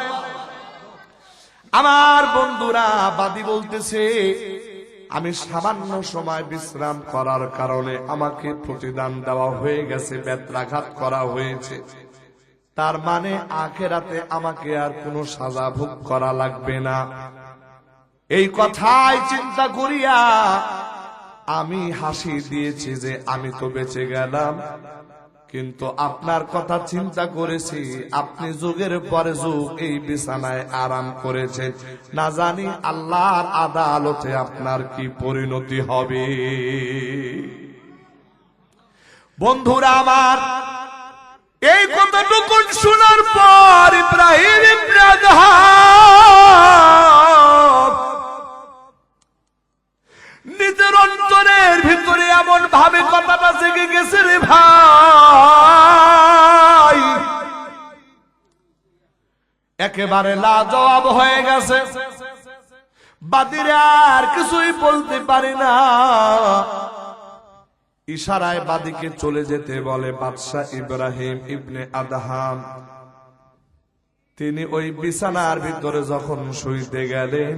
আমার বন্ধুরা, বাদী বলতেছে, আমি সামান্য সময় বিশ্রাম করার কারণে আমাকে প্রতিদান দেওয়া হয়ে গেছে, বেত্রাঘাত করা হয়েছে, তার মানে আখিরাতে আমাকে আর কোনো সাজা ভোগ করা লাগবে না। এই কথাই চিন্তা করিয়া আমি হাসি দিয়েছি যে আমি তো বেঁচে গেলাম, কিন্তু আপনার কথা চিন্তা করেছি আপনি যুগের পরে যুগ এই বিছানায় আরাম করেছেন, না জানি আল্লাহর আদালতে আপনার কি পরিণতি হবে। বন্ধুরা আমার, এই কথাটুকু শোনার পর ইব্রাহিম ইবনে আদহাম নিজের অন্তরের ভিতরে এমন ভাবে কথাটা জেগে গেছে রে ভাই, একেবারে লাজবাব হয়ে গেছে। বাদীরা আর কিছুই বলতে পারে না, ইশারায় বাদীকে চলে যেতে বলে। বাদশাহ ইব্রাহিম ইবনে আদহাম তিনি ওই বিছানার ভিতরে যখন শুইতে গেলেন,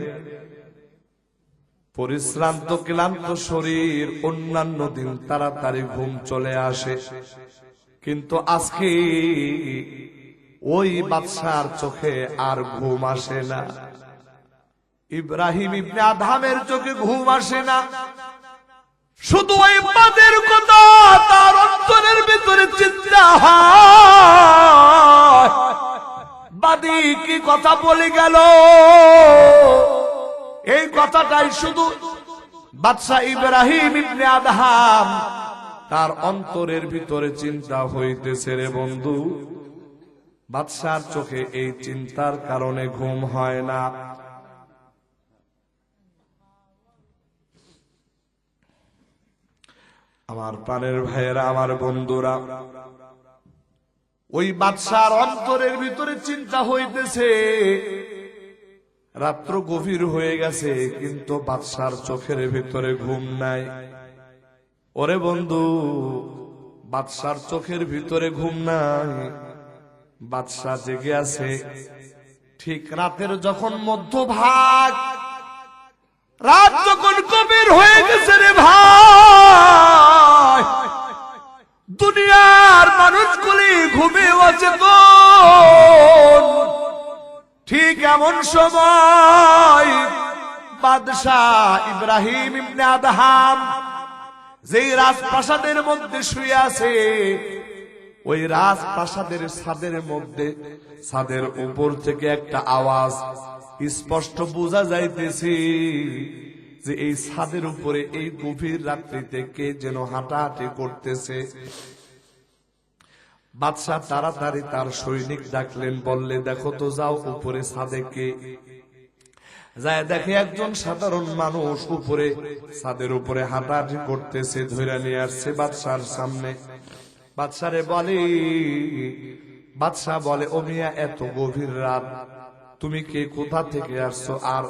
পরিশ্রান্ত ক্লান্ত শরীর, অন্যান্য দিন তাড়াতাড়ি ঘুম চলে আসে, কিন্তু আজকে ওই বাদশার চোখে আর ঘুম আসে না। ইব্রাহিম ইবনে আদহামের চোখে ঘুম আসে না, শুধু ওই বাদের কথা তার অন্তরের ভিতরে চিন্তা হয়। বাদী কি কথা বলে গেল, এই কথাটাই শুধু বাদশা ইব্রাহিম ইবনে আদহাম তার অন্তরের ভিতরে চিন্তা হইতেছে। রে বন্ধু, বাদশার চোখে এই চিন্তার কারণে ঘুম হয় না। আমার প্রাণের ভাইয়েরা, আমার বন্ধুরা, ওই বাদশার অন্তরের ভিতরে চিন্তা হইতেছে। রাত্র গভীর হয়ে গেছে, কিন্তু বাদশার চোখের ভিতরে ঘুম নাই। ওরে বন্ধু, বাদশার চোখের ভিতরে ঘুম নাই, বাদশা জেগে আছে। ঠিক রাতের যখন মধ্যভাগ, রাত যখন গভীর হয়ে গেছে, রে ভাই, দুনিয়ার মানুষগুলি ঘুমিয়ে আছে তো। ঠিক এমন সময় বাদশাহ ইব্রাহিম ইবনে আদহাম যেই রাজপ্রাসাদের মধ্যে শুয়ে আছে, ওই রাজপ্রাসাদের ছাদের মধ্যে, ছাদের উপর থেকে একটা আওয়াজ স্পষ্ট বোঝা যাইতেছে যে এই ছাদের উপরে এই গভীর রাত্রিতে কে যেন হাঁটাহাঁটি করতেছে। বাদশাহ তাড়াতাড়ি তার সৈনিক ডাকলেন, বললে, দেখো তো, যাও উপরে ছাদে কে। যায় দেখে একজন সাধারণ মানুষ উপরে ছাদের উপরে হাঁটাহাঁটি করতেছে, ধরে নিয়ে আসছে বাদশার সামনে। বাদশারে বলে, বাদশাহ বলে, ও মিয়া, এত গভীর রাত, তুমি কে, কোথা থেকে আসছো, আর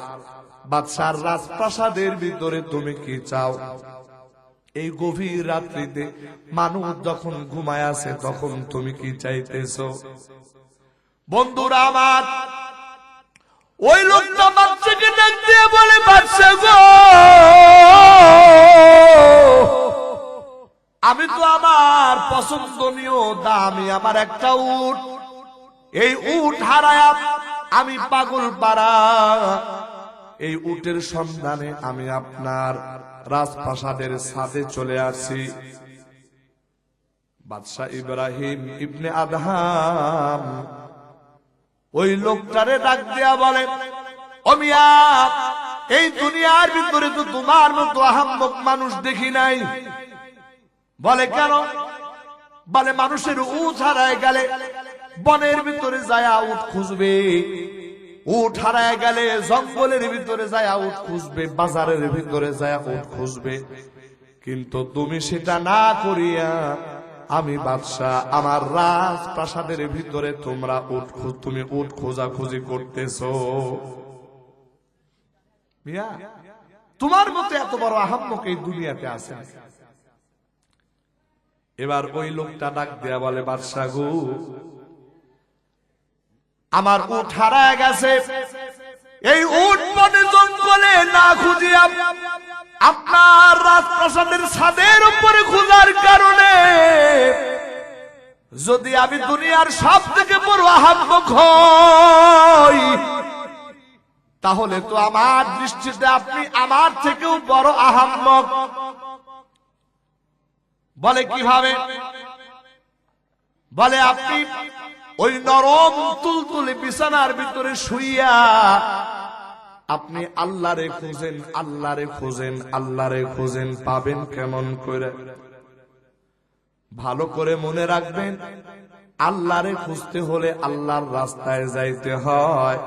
বাদশার রাজপ্রাসাদের ভিতরে তুমি কি চাও? এই গভীর রাত্রিতে মানুষ যখন ঘুমায় আছে, তখন তুমি কি চাইতেছো? বন্ধুরা আমার, ওই লোকটা বাদশাকে ডাক দিয়ে বলে, বাদশা গো, আমি তো আমার পছন্দনীয় দামি আমার একটা উট, এই উট হারায়া আমি পাগল পাড়া, এই উটের সন্ধানে আমি আপনার রাজপ্রাসাদের ছাদে চলে আসছি। বাদশাহ ইব্রাহিম ইবনে আদহাম ওই লোকটারে ডাক দিয়া বলে, ও মিয়া, এই দুনিয়ার ভিতরে তো তোমার মতো আহাম্মক মানুষ দেখি নাই। বলে, কেন? বলে, মানুষের উট হারায় গেলে বনের ভিতরে যায় উট খুঁজবে, উট হারায় গেলে জঙ্গলের ভিতরে যায় উট খুঁজবে, বাজারের ভিতরে যায় উট খুঁজবে, কিন্তু তুমি সেটা না করিয়া আমি বাদশা আমার রাজপ্রাসাদের ভিতরে তুমি উট খোঁজাখুঁজি করতেছো। মিয়া, তোমার মতো এত বড় আহাম্মক এই দুনিয়াতে আছে। এবার ওই লোকটা ডাক দেয়া বলে, বাদশা গো, আমার উট হারায় গেছে, এই উট বনে জঙ্গলে না খুঁজিয়া আপনার রাজপ্রাসাদের ছাদের উপরে খোঁজার কারণে যদি আমি দুনিয়ার সব থেকে বড় আহাম্মক হই, তাহলে তো আমার দৃষ্টিতে আপনি আমার থেকেও বড় আহাম্মক। বলে, কিভাবে? বলে, আপনি ওই নরম তুলতুলে বিছানার ভিতরে শুইয়া আপনি আল্লাহরে খুঁজেন, আল্লাহরে খুঁজেন, আল্লাহরে খুঁজেন, পাবেন কেমন করে? ভালো করে মনে রাখবেন, আল্লাহরে খুঁজতে হলে আল্লাহর রাস্তায় যাইতে হয়।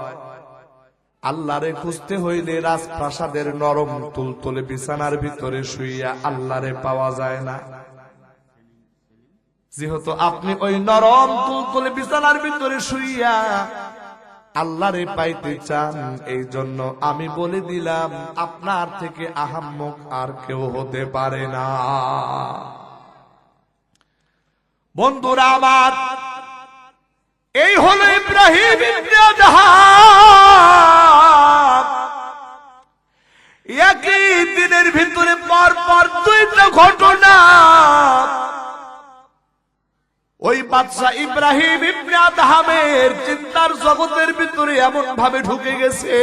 আল্লাহরে খুঁজতে হইলে রাজপ্রাসাদের নরম তুলতুলে বিছানার ভিতরে শুইয়া আল্লাহরে পাওয়া যায় না। যেহেতু আপনি ওই নরম তুলতুলে বিছানার ভিতরে শুইয়া আল্লাহরে পাইতে চান, এই জন্য আমি বলে দিলাম, আপনার থেকে আহাম্মক আর কেউ হতে পারে না। বন্ধুরা আমার, এই হলো ইব্রাহিম ইবনে আদহাম। একই দিনের ভিতরে পর পর দুইটা ঘটনা ওই বাদশা ইব্রাহিম ইবনে আদহামের চিন্তার জগতের ভিতরে এমন ভাবে ঢুকে গেছে,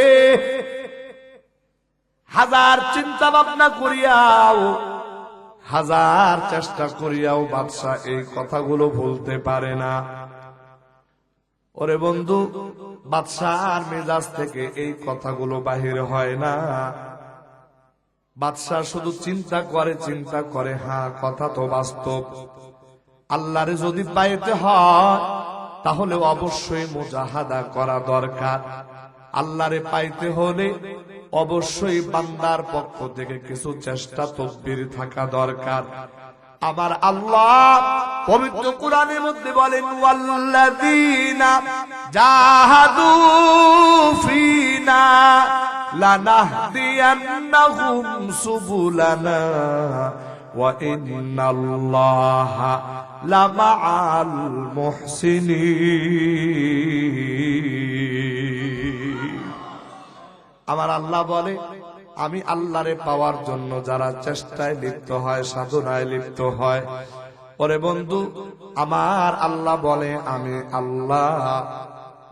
হাজার চিন্তা ভাবনা করিয়াও, হাজার চেষ্টা করিয়াও বাদশা এই কথাগুলো বলতে পারে না। ওরে বন্ধু, বাদশার মেজাজ থেকে এই কথাগুলো বাহির হয় না। বাদশা শুধু চিন্তা করে, হ্যাঁ কথা তো বাস্তব। আল্লাহরে যদি পাইতে হয় তাহলে অবশ্যই মুজাহাদা করা দরকার। আল্লাহরে পাইতে হলে অবশ্যই বান্দার পক্ষ থেকে কিছু চেষ্টা তদবির থাকা দরকার। আমার আল্লাহ পবিত্র কোরআনের মধ্যে বলেন, ওয়াল্লাযীনা জাহাদু ফিনা লানাহদিয়ান্নাহুম সুবুলানা ওয়া ইন্নাল্লাহা লামাআল মুহসিনিন। আমার আল্লাহ বলে, আমি আল্লাহরে পাওয়ার জন্য যারা চেষ্টায় লিপ্ত হয়, সাধনায় লিপ্ত হয়, ওরে বন্ধু আমার আল্লাহ বলে, আমি আল্লাহ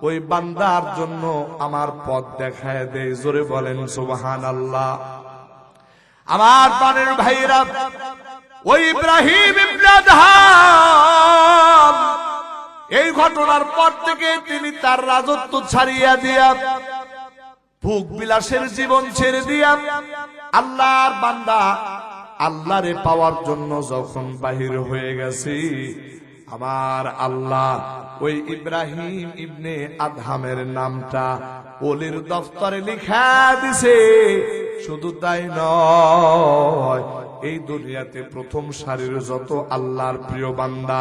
ওই বান্দার জন্য আমার পথ দেখায় দেই। জোরে বলেন সুবহানাল্লাহ। আমার প্রাণের ভাইরা, ওই ইব্রাহিম ইবনে আদহাম এই ঘটনার পর থেকে তিনি তার রাজত্ব ছাড়িয়া দিয়া, ভোগ বিলাসের জীবন ছেড়ে দিয়া আল্লাহর বান্দা আল্লাহরে পাওয়ার জন্য যখন বাহির হয়ে গেছি, আমার আল্লাহ ওই ইব্রাহিম ইবনে আদহামের নামটা ওলির দফতরে লিখা দিছে। শুধু তাই নয়, এই দুনিয়াতে প্রথম সারির যত আল্লাহর প্রিয় বান্দা,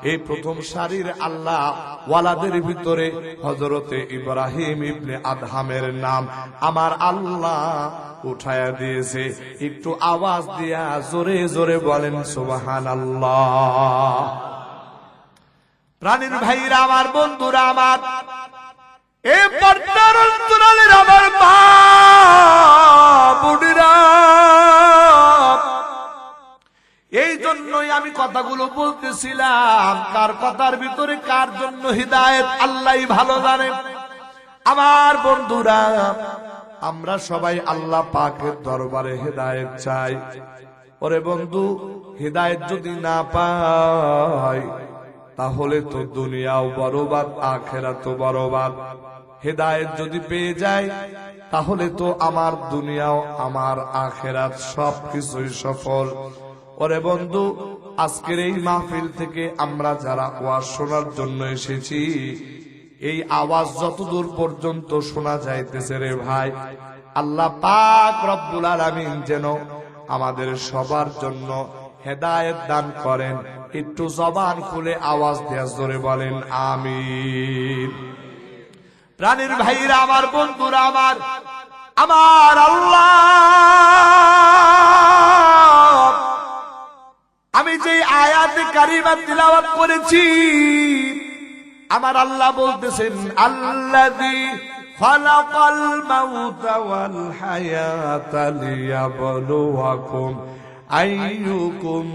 এই প্রথম সারির আল্লাহ ওয়ালাদের ভিতরে হযরতে ইব্রাহিম ইবনে আদহামের নাম আমার আল্লাহ উঠায়া দিয়েছে। একটু আওয়াজ দিয়া জোরে জোরে বলেন সুবহানাল্লাহ। প্রাণীর ভাইরা, আমার বন্ধুরা, আমার এই পর্দার অন্তরালের আমার মা বোনেরা, এই জন্যই আমি কথাগুলো বলতেছিলাম। কার কথার ভিতরে কার জন্য হিদায়েত আল্লাহই ভালো জানে। আমার বন্ধুরা, আমরা সবাই আল্লাহ পাকের দরবারে হিদায়েত চাই। ওরে বন্ধু, হিদায়েত যদি না পাই তাহলে তো দুনিয়াও বরবাদ, আখিরাতও বরবাদ। হিদায়েত যদি পেয়ে যায় তাহলে তো আমার দুনিয়াও আমার আখিরাত সবকিছুই সফল। ওরে বন্ধু, আজকের এই মাহফিল থেকে আমরা যারা ওয়াজ শোনার জন্য এসেছি, এই আওয়াজ যতদূর পর্যন্ত শোনা যাইতেছে রে ভাই, আল্লাহ পাক রব্বুল আলামিন যেন আমাদের সবার জন্য হেদায়েত দান করেন। একটু জবান খুলে আওয়াজ দিয়ে জোরে বলেন আমিন। প্রাণীর ভাইরা, আমার বন্ধুরা, আমার আল্লাহ, আমি যে আয়াতে কারিমা তিলাওয়াত করেছি, আমার আল্লাহ বলতেছেন, আল্লাযী খালাকাল মাউতা ওয়াল হায়াতা লিয়াবলুয়াকুম আইয়ুকুম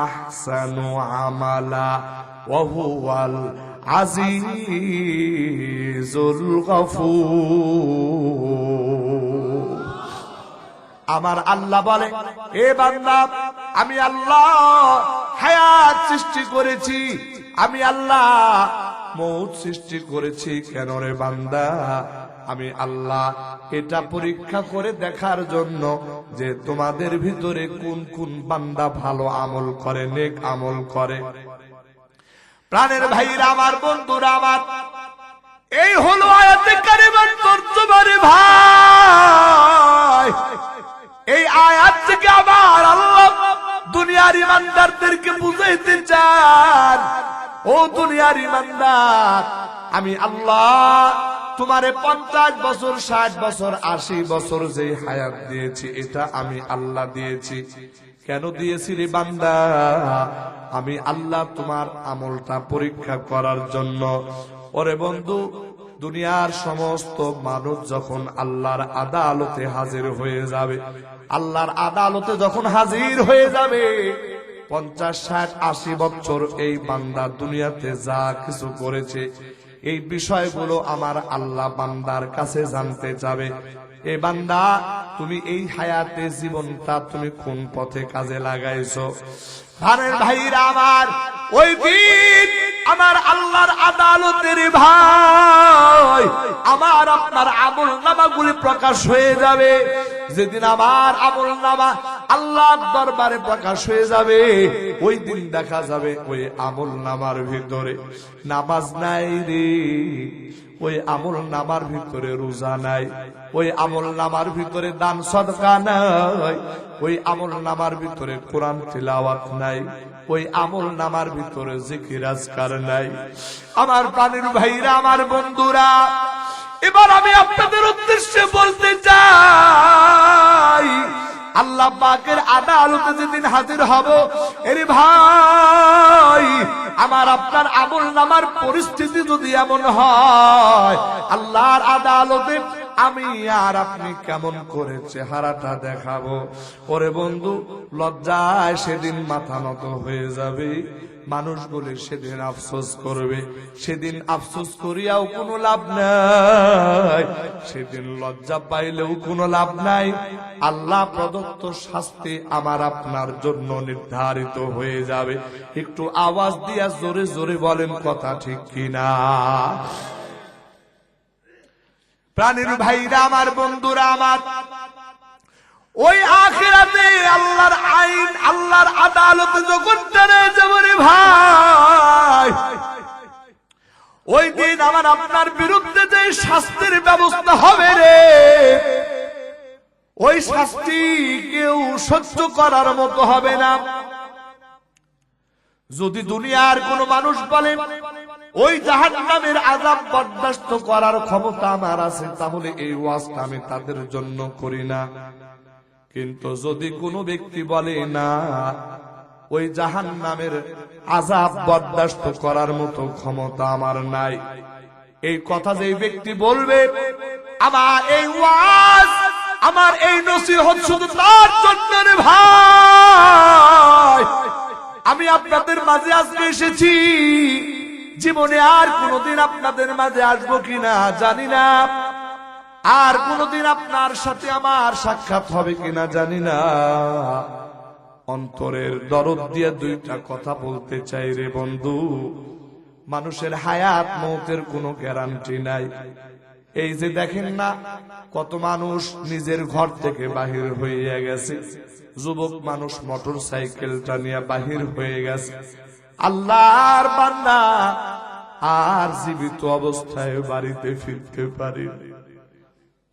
আহসানু আমালা ওয়া হুয়াল আজিজুল গফুর। আমার আল্লাহ বলে, এ বান্দা, আমি আল্লাহ হায়াত সৃষ্টি করেছি, আমি আল্লাহ মৌত সৃষ্টি করেছি। কেন রে বান্দা? আমি আল্লাহ এটা পরীক্ষা করে দেখার জন্য যে তোমাদের ভিতরে কোন কোন বান্দা ভালো আমল করে, নেক আমল করে। প্রাণের ভাইরা, আমার বন্ধুরা, আমার এই হলো আয়াতে কারিমার তরজমা রে ভাই। এই আয়াত থেকে আমার আল্লাহ দুনিয়ার ইমানদারদেরকে বুঝাইতে চান, ও দুনিয়ার ইমানদার, আমি আল্লাহ তোমারে 50 বছর, 60 বছর, 80 বছর যে হায়াত দিয়েছি, এটা আমি আল্লাহ দিয়েছি। কেন দিয়েছি রে বান্দা? আমি আল্লাহ তোমার আমলটা পরীক্ষা করার জন্য। ওরে বন্ধু, দুনিয়ার সমস্ত মানুষ যখন আল্লাহর আদালতে হাজির হয়ে যাবে, আল্লাহর আদালতে যখন হাজির হয়ে যাবে, 50, 60, 80 বছর এই বান্দা দুনিয়াতে যা কিছু করেছে, এই বিষয়গুলো আমার আল্লাহ বান্দার কাছে জানতে যাবে। এ বান্দা, তুমি এই হায়াতে জীবনটা তুমি কোন পথে কাজে লাগাইছো? ভাইরা আমার, ওই দিন আমার আল্লাহর আদালতের ভাই আমার আপনার আমল নামাগুলি প্রকাশ হয়ে যাবে। যেদিন আমার আমল নামা আল্লাহর দরবারে প্রকাশ হয়ে যাবে, ওই দিন দেখা যাবে ওই আমল নামার ভিতরে নামাজ নাই রে, ওই আমল নামার ভিতরে রোজা নাই, ওই আমল নামার ভিতরে দান সদকা নাই, ওই আমল নামার ভিতরে কোরআন তিলাওয়াত নাই, ওই আমল নামার ভিতরে জিকির আজকার নাই। আমার প্রাণের ভাইরা, আমার বন্ধুরা, এবার আমি আপনাদের উদ্দেশ্যে বলতে চাই, আল্লাহ পাকের আদালতে যেদিন হাজির হব, এর ভাই আমার আপনার আমল নামার পরিস্থিতি যদি এমন হয়, আল্লাহর আদালতে আমি আর আপনি কেমন করে চেহারাটা দেখাবো? ওরে বন্ধু, লজ্জায় সেদিন মাথা নত হয়ে যাবে। মানুষগুলি সেদিন আফসোস করবে, সেদিন আফসোস করিয়াও কোনো লাভ নাই, সেদিন লজ্জা পাইলেও কোনো লাভ নাই। আল্লাহ প্রদত্ত শাস্তি আমার আপনার জন্য নির্ধারিত হয়ে যাবে। একটু আওয়াজ দিয়া জোরে জোরে বলেন, কথা ঠিক কিনা? প্রাণীর ভাইরা, আমার বন্ধুরা, আমার ওই আখিরাতে আল্লাহর আইন, আল্লাহর আদালতে যখন টেনে যাবে রে ভাই, ওই দিন আমার আপনার বিরুদ্ধে যে শাস্তির ব্যবস্থা হবে রে, ওই শাস্তি কেউ সহ্য করার মতো হবে না। যদি দুনিয়ার কোন মানুষ বলে ওই জাহান্নামের আযাব বরদাস্ত করার ক্ষমতা আমার আছে, তাহলে এই ওয়াজটা আমি তাদের জন্য করি না। কিন্তু যদি কোনো ব্যক্তি বলে না, ওই জাহান্নামের আযাব বরদাস্ত করার মতো ক্ষমতা আমার নাই, এই কথা যে ব্যক্তি বলবে, আমার এই ওয়াজ, আমার এই নসিহত শুধু তার জন্য রে ভাই। আমি আপনাদের মাঝে আজকে এসেছি, জীবনে আর কোনদিন আপনাদের মাঝে আসবো কিনা জানি না, আর কোনদিন আপনার সাথে আমার সাক্ষাৎ হবে কিনা জানি না। অন্তরের দরদ দিয়ে দুইটা কথা বলতে চাই রে বন্ধু। মানুষের হায়াত মৌতের কোনো গ্যারান্টি নাই। এই যে দেখেন না, কত মানুষ নিজের ঘর থেকে বাহির হয়ে গেছে, যুবক মানুষ মোটর সাইকেলটা নিয়ে বাহির হয়ে গেছে। আল্লাহর বান্দা আর জীবিত অবস্থায় বাড়িতে ফিরতে পারে।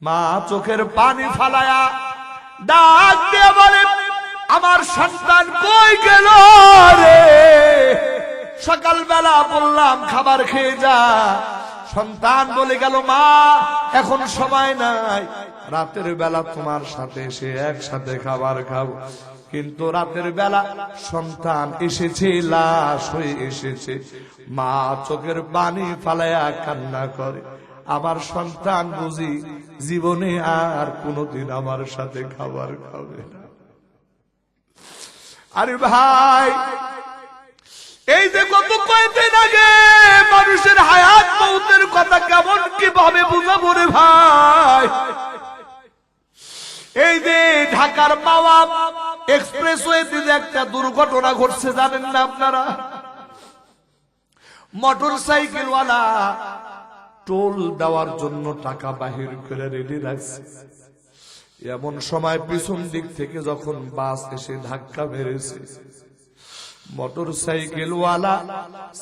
মা চোখের পানি ফালায়া ডাক দিয়ে বলে, আমার সন্তান কই গেল রে? সকালবেলা বললাম খাবার খেয়ে যা, সন্তান বলে গেল, মা এখন সময় নাই, রাতের বেলা তোমার সাথে এসে একসাথে খাবার খাবো। কিন্তু রাতের বেলা সন্তান এসেছে, লাশ হয়ে এসেছে। মা চোখের পানি ফালায়া কান্না করে, আমার সন্তান বুঝি জীবনে আর কোনদিন আমার সাথে খাবার খাবে না। আরে ভাই, এই যে গত কয়েকদিন আগে মানুষের হায়াত মৌতের কথা কেমন কিভাবে বুঝাবো রে ভাই? এই যে ঢাকার মাওয়া এক্সপ্রেসওয়েতে যে একটা দুর্ঘটনা ঘটছে জানেন না আপনারা? মোটর সাইকেলওয়ালা টোল দেওয়ার জন্য টাকা বাহির করে রেডি রাখছে, এমন সময় পিছন দিক থেকে যখন বাস এসে ধাক্কা মেরেছে, মোটর সাইকেলওয়ালা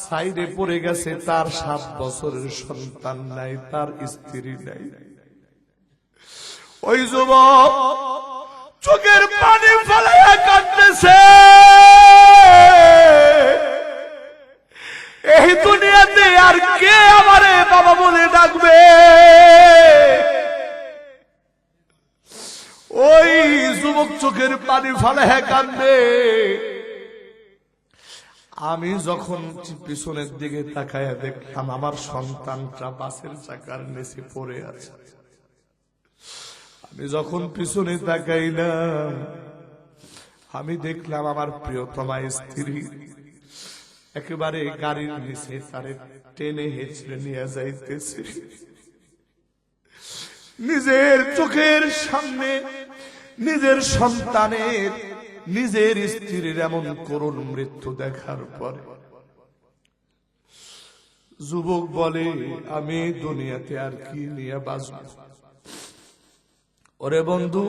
সাইডে পড়ে গেছে। তার 7 বছরের সন্তান নাই, তার স্ত্রী নাই। ওই যুবক চোখের পানি ফেলাইয়া কাঁদতেছে, এই দুনিয়াতে আর কে আমারে বাবা বলে ডাকবে? ওই যুবক চোখের পানি ফেলাইয়া কাঁদে। আমি যখন পিছনের দিকে তাকায়া দেখলাম আমার সন্তানটা বাসের চাকার নিচে পড়ে আছে। আমি যখন পিছনে তাকাইলাম, আমি দেখলাম আমার প্রিয়তমা স্ত্রী একেবারে গাড়ির নিচে তারে টেনে হেঁচড়ে নিয়ে যাইতেছে। নিজের চোখের সামনে নিজের সন্তানের, নিজের স্ত্রীর এমন করুণ মৃত্যু দেখার পরে যুবক বলে আমি দুনিয়াতে আর কি নিয়ে বাঁচব। ওরে বন্ধু,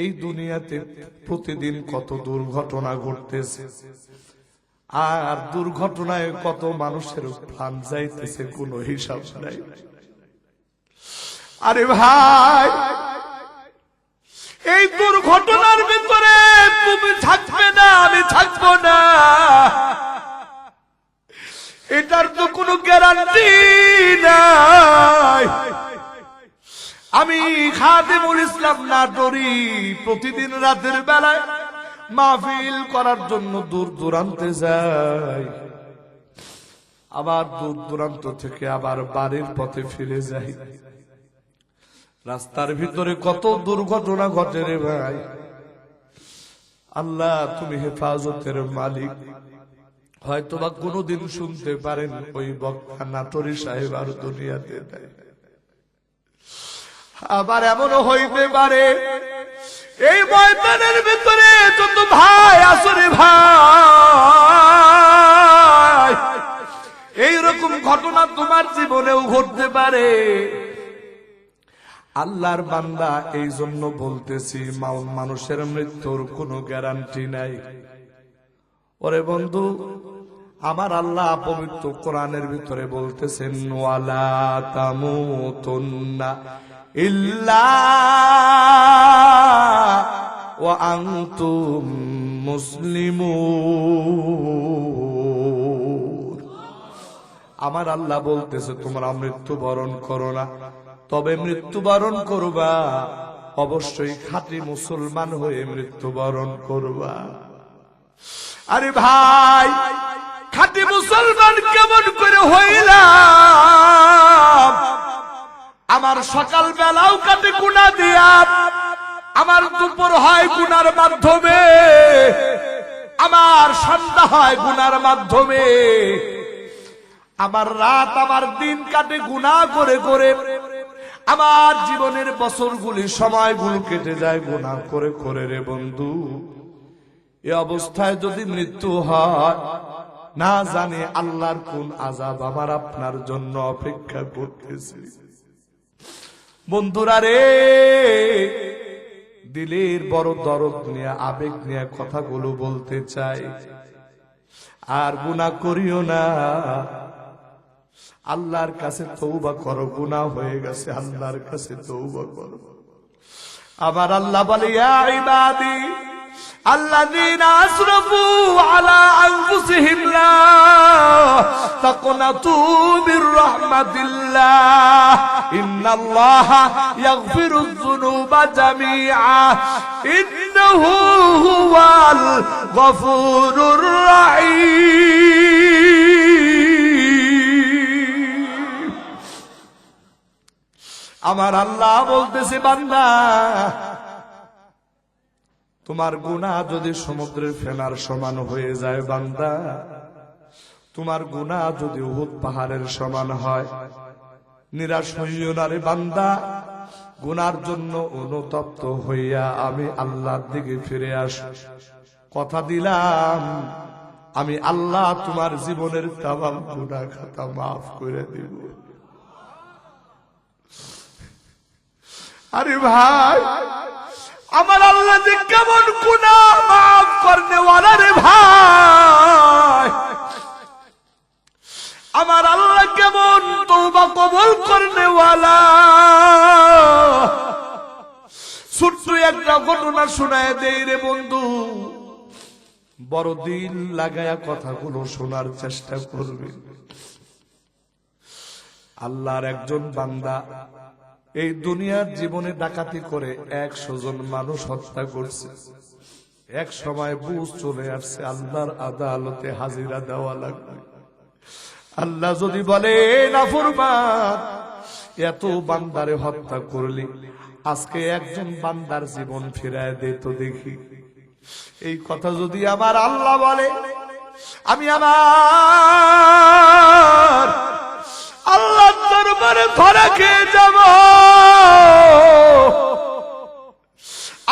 এই দুনিয়াতে প্রতিদিন কত দুর্ঘটনা ঘটতেছে, আর দুর্ঘটনায় কত মানুষের প্রাণ যাইতেছে, কোনো হিসাব নাই। আরে ভাই, এই দুর্ঘটনার ভিতরে তুমি থাকবে না, আমি থাকবো না, এটার তো কোনো গ্যারান্টি নাই। আমি খাদিমুল ইসলাম নাটোরি প্রতিদিন রাতের বেলায় মাহফিল করার জন্য দূর দূরান্তে যাই, আবার দূর দূরান্ত থেকে আবার বাড়ির পথে ফিরে যাই। রাস্তার ভিতরে কত দুর্ঘটনা ঘটে রে ভাই। আল্লাহ তুমি হেফাজতের মালিক। হয়তোবা কোনদিন শুনতে পারেন ওই বক্তা নাটোরি সাহেব আর দুনিয়াতে নাই। আবার এমনও হইতে পারে এই ময়দানের ভিতরে যত ভাই আসরে ভাই, এইরকম ঘটনা তোমার জীবনেও ঘটতে পারে। আল্লাহর বান্দা, এই জন্য বলতেছি মানুষের মৃত্যুর কোনো গ্যারান্টি নাই। ওরে বন্ধু, আমার আল্লাহ পবিত্র কোরআনের ভিতরে বলতেছেন ওয়ালা তামুতুন্না ইল্লা ওয়া আনতুম মুসলিমুন। আমার আল্লাহ বলতেছে তোমরা মৃত্যুবরণ করো না, তবে মৃত্যুবরণ করবা অবশ্যই খাঁটি মুসলমান হয়ে মৃত্যুবরণ করবা। আরে ভাই, খাঁটি মুসলমান কেমন করে হইলাম? আমার সকাল বেলাও কাটে গুনাহ দিয়া, আমার দুপুর হয় গুনার মাধ্যমে, আমার সন্ধ্যা হয় গুনার মাধ্যমে, আমার রাত আমার দিন কাটে গুনাহ করে করে, আমার জীবনের বছরগুলি সময়গুলো কেটে যায় গুনাহ করে করে। রে বন্ধু, এই অবস্থায় যদি মৃত্যু হয়, না জানে আল্লাহর কোন আযাব আমার আপনার জন্য অপেক্ষা করতেছে। বন্ধুরা রে, দিলের বড় দরদ নিয়ে আবেগ নিয়ে কথাগুলো বলতে চাই। আর গুনাহ করিও না, আল্লাহর কাছে তওবা করো। গুনাহ হয়ে গেছে, আল্লাহর কাছে তওবা করো। আবার আল্লাহ বলে ইয়া ইবাদি الذين أسرفوا على أنفسهم لا تقنطوا من رحمة الله إن الله يغفر الذنوب جميعا إنه هو الغفور الرحيم। আমার আল্লাহ বলতেছে বান্দা, তোমার গুনাহ যদি সমুদ্রের ফেনার সমান হয়ে যায় বান্দা, তোমার গুনাহ যদি উহুদ পাহাড়ের সমান হয়, নিরাশ হইও না রে বান্দা। গুনার জন্য অনুতপ্ত হইয়া আমি আল্লাহর দিকে ফিরে আস। কথা দিলাম আমি আল্লাহ তোমার জীবনের তামাম গুনাহ খাতা মাফ করে দিব। আরে ভাই, আমার আল্লাহ যে কেমন গুনাহ মাফ করনে ওয়ালা রে ভাই, আমার আল্লাহ কেমন তওবা কবুল করনে ওয়ালা। ছোট্ট একটা ঘটনা শোনায় দেই রে বন্ধু, বড় দিল লাগায়া কথাগুলো শোনার চেষ্টা করবে। আল্লাহর একজন বান্দা এই দুনিয়ার জীবনে ডাকাতি করে 100 জন মানুষ হত্যা করছে। এক সময় বুঝ চলে আসছে আল্লাহর আদালতে হাজিরা দেওয়া লাগবে। আল্লাহ যদি বলে নাফরমান, এত বান্দারে হত্যা করলি, আজকে একজন বান্দার জীবন ফিরায় দে তো দেখি। এই কথা যদি আমার আল্লাহ বলে, আমি আমার আল্লাহর দরবারে ধরা খেয়ে যাব।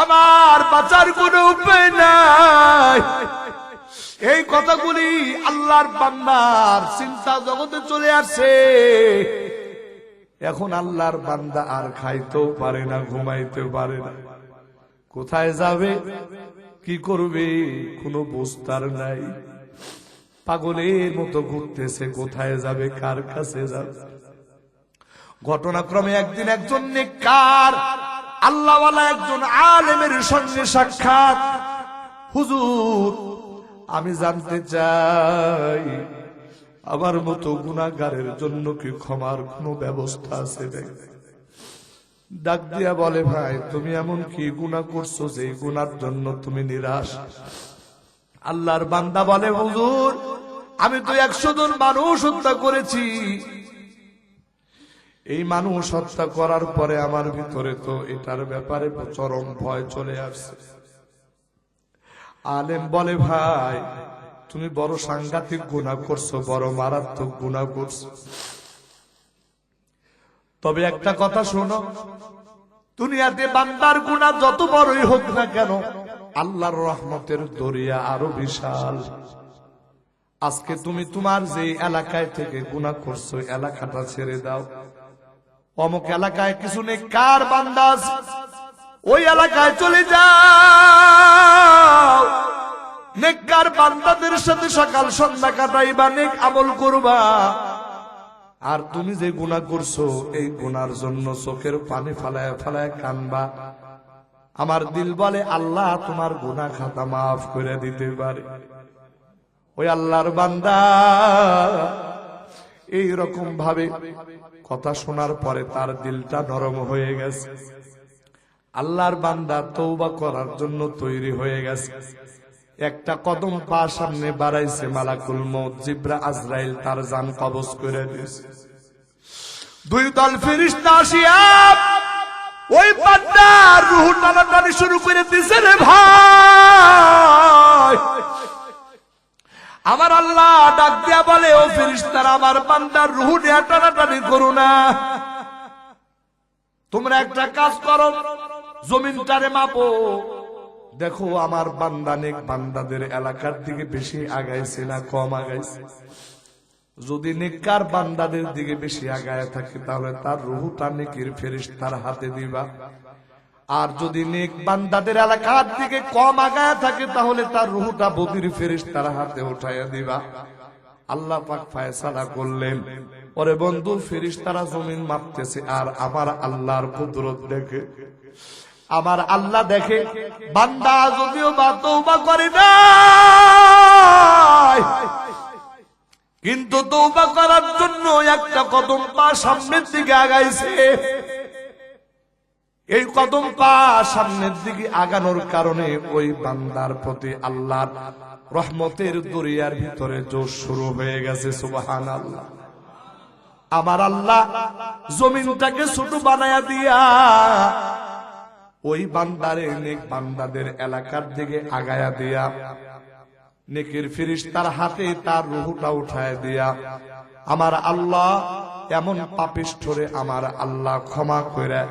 আমার বাঁচার কোনো উপায় নাই। এই কথাগুলি আল্লাহর বান্দার চিন্তা জগতে চলে আসছে। এখন আল্লাহর বান্দা আর খাইতেও পারে না, ঘুমাইতেও পারে না। কোথায় যাবে, কি করবে, কোনো বুঝতার নাই। পাগলের মতো ঘুরতেছে, কোথায় যাবে, কার কাছে যাবে। ঘটনাক্রমে একদিন একজন নেককার আল্লাহওয়ালা একজন আলেমের সঙ্গে সাক্ষাৎ। হুজুর, আমি জানতে চাই আমার মতো গুনাহগারের জন্য কি ক্ষমার কোনো ব্যবস্থা আছে? ডাক দিয়া বলে, ভাই তুমি এমন কি গুনাহ করছো যে গুনার জন্য তুমি নিরাশ? আল্লাহর বান্দা বলে, হুজুর আমি তো 100 জন মানুষ হত্যা করেছি। এই মানুষ হত্যা করার পরে আমার ভিতরে তো এটার ব্যাপারে চরম ভয় চলে আসছে। আলেম বলে, ভাই তুমি বড় সাংঘাতিক গুনাহ করছো, বড় মারাত্মক গুনাহ করছো। তবে একটা কথা শোনো, দুনিয়াতে বান্দার গুনাহ যত বড়ই হোক না কেন, আল্লাহর রহমতের দরিয়া আরো বিশাল। আজকে তুমি তোমার যে এলাকায় থেকে গুনাহ করছো এলাকাটা ছেড়ে দাও। অমুক এলাকায় কিছু নেককার বান্দা আছে, ওই এলাকায় চলে যাও। নেককার বান্দাদের সাথে সকাল সন্ধ্যা কাটাইবা, নেক আমল করবা। আর তুমি যে গুনাহ করছো এই গুনার জন্য চোখের পানি ফালায় ফালায় কানবা। আমার দিল বলে আল্লাহ তোমার গুনাহ খাতা মাফ করে দিতে পারে। ওই আল্লাহর বান্দা এই রকম ভাবে কথা শোনার পরে তার দিলটা নরম হয়ে গেছে। আল্লাহর বান্দা তওবা করার জন্য তৈরি হয়ে গেছে। একটা কদম পা সামনে বাড়াইছে, মালাকুল মউত জিবরাইল আজরাইল তার জান কবজ করে দিয়েছে। 2 দল ফেরেশতা আসিয়া ওই বান্দার রূহ টানাটানি শুরু করে দিয়েছে। রে ভাই, আমার আল্লাহ ডাক দিয়া বলে, ও ফেরেশতারা আমার বান্দার রূহ নিয়ে টানাটানি করো না। তোমরা একটা কাজ করো, জমিনটারে মাপো, দেখো আমার বান্দা নেক বান্দাদের এলাকার দিকে বেশি আগাইছে না কম আগাইছে। যদি নেককার বান্দাদের দিকে বেশি আগায় থাকে তাহলে তার রূহটা নেকির ফেরেশতার হাতে দিবা। আর যদি নেক বান্দাদের এলাকার দিকে কম আগায় থাকে তাহলে তার রূহটা বদির ফেরেশতার হাতে উঠাইয়া দিবা। আল্লাহ পাক ফয়সালা করলেন, ওরে বন্ধু ফেরেশতারা জমিন মাপতেছে আর আমার আল্লাহর কুদরত দেখে। আমার আল্লাহ দেখে বান্দা যদিও বা তওবা করে না, কিন্তু তওবা করার জন্য একটা কদম পা সামনের দিকে আগাইছে। এই কদম পা সামনের দিকে আগানোর কারণে ওই বান্দার প্রতি আল্লাহর রহমতের দরিয়ার ভিতরে জোশ শুরু হয়ে গেছে। সুবহানাল্লাহ। আমার আল্লাহ জমিনটাকে ছোট বানায়া দিয়া ওই বান্দারে নেক বান্দাদের এলাকার দিকে আগায়া দিয়া নেকের ফেরেশতার হাতে তার রূহটা উঠায় দিয়া আমার আল্লাহ এমন পাপিষ্ঠরে আমার আল্লাহ ক্ষমা করে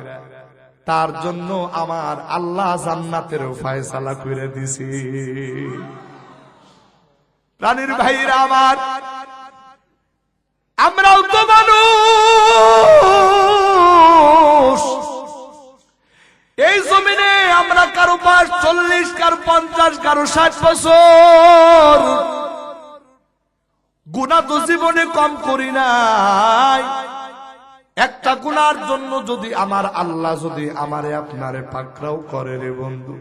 তার জন্য আমার আল্লাহ জান্নাতের ফয়সালা করে দিছি। প্রাণীর ভাইরা আমার, আমরাও তো মানুষ। এই জমিনে আমরা কারো 40, কারো 50, কারো 60 বছর গুনাহ তো জীবনে কম করি নাই। একটা গুনার জন্য যদি আমার আল্লাহ যদি আমারে আপনারে পাকড়াও করে রে বন্ধু,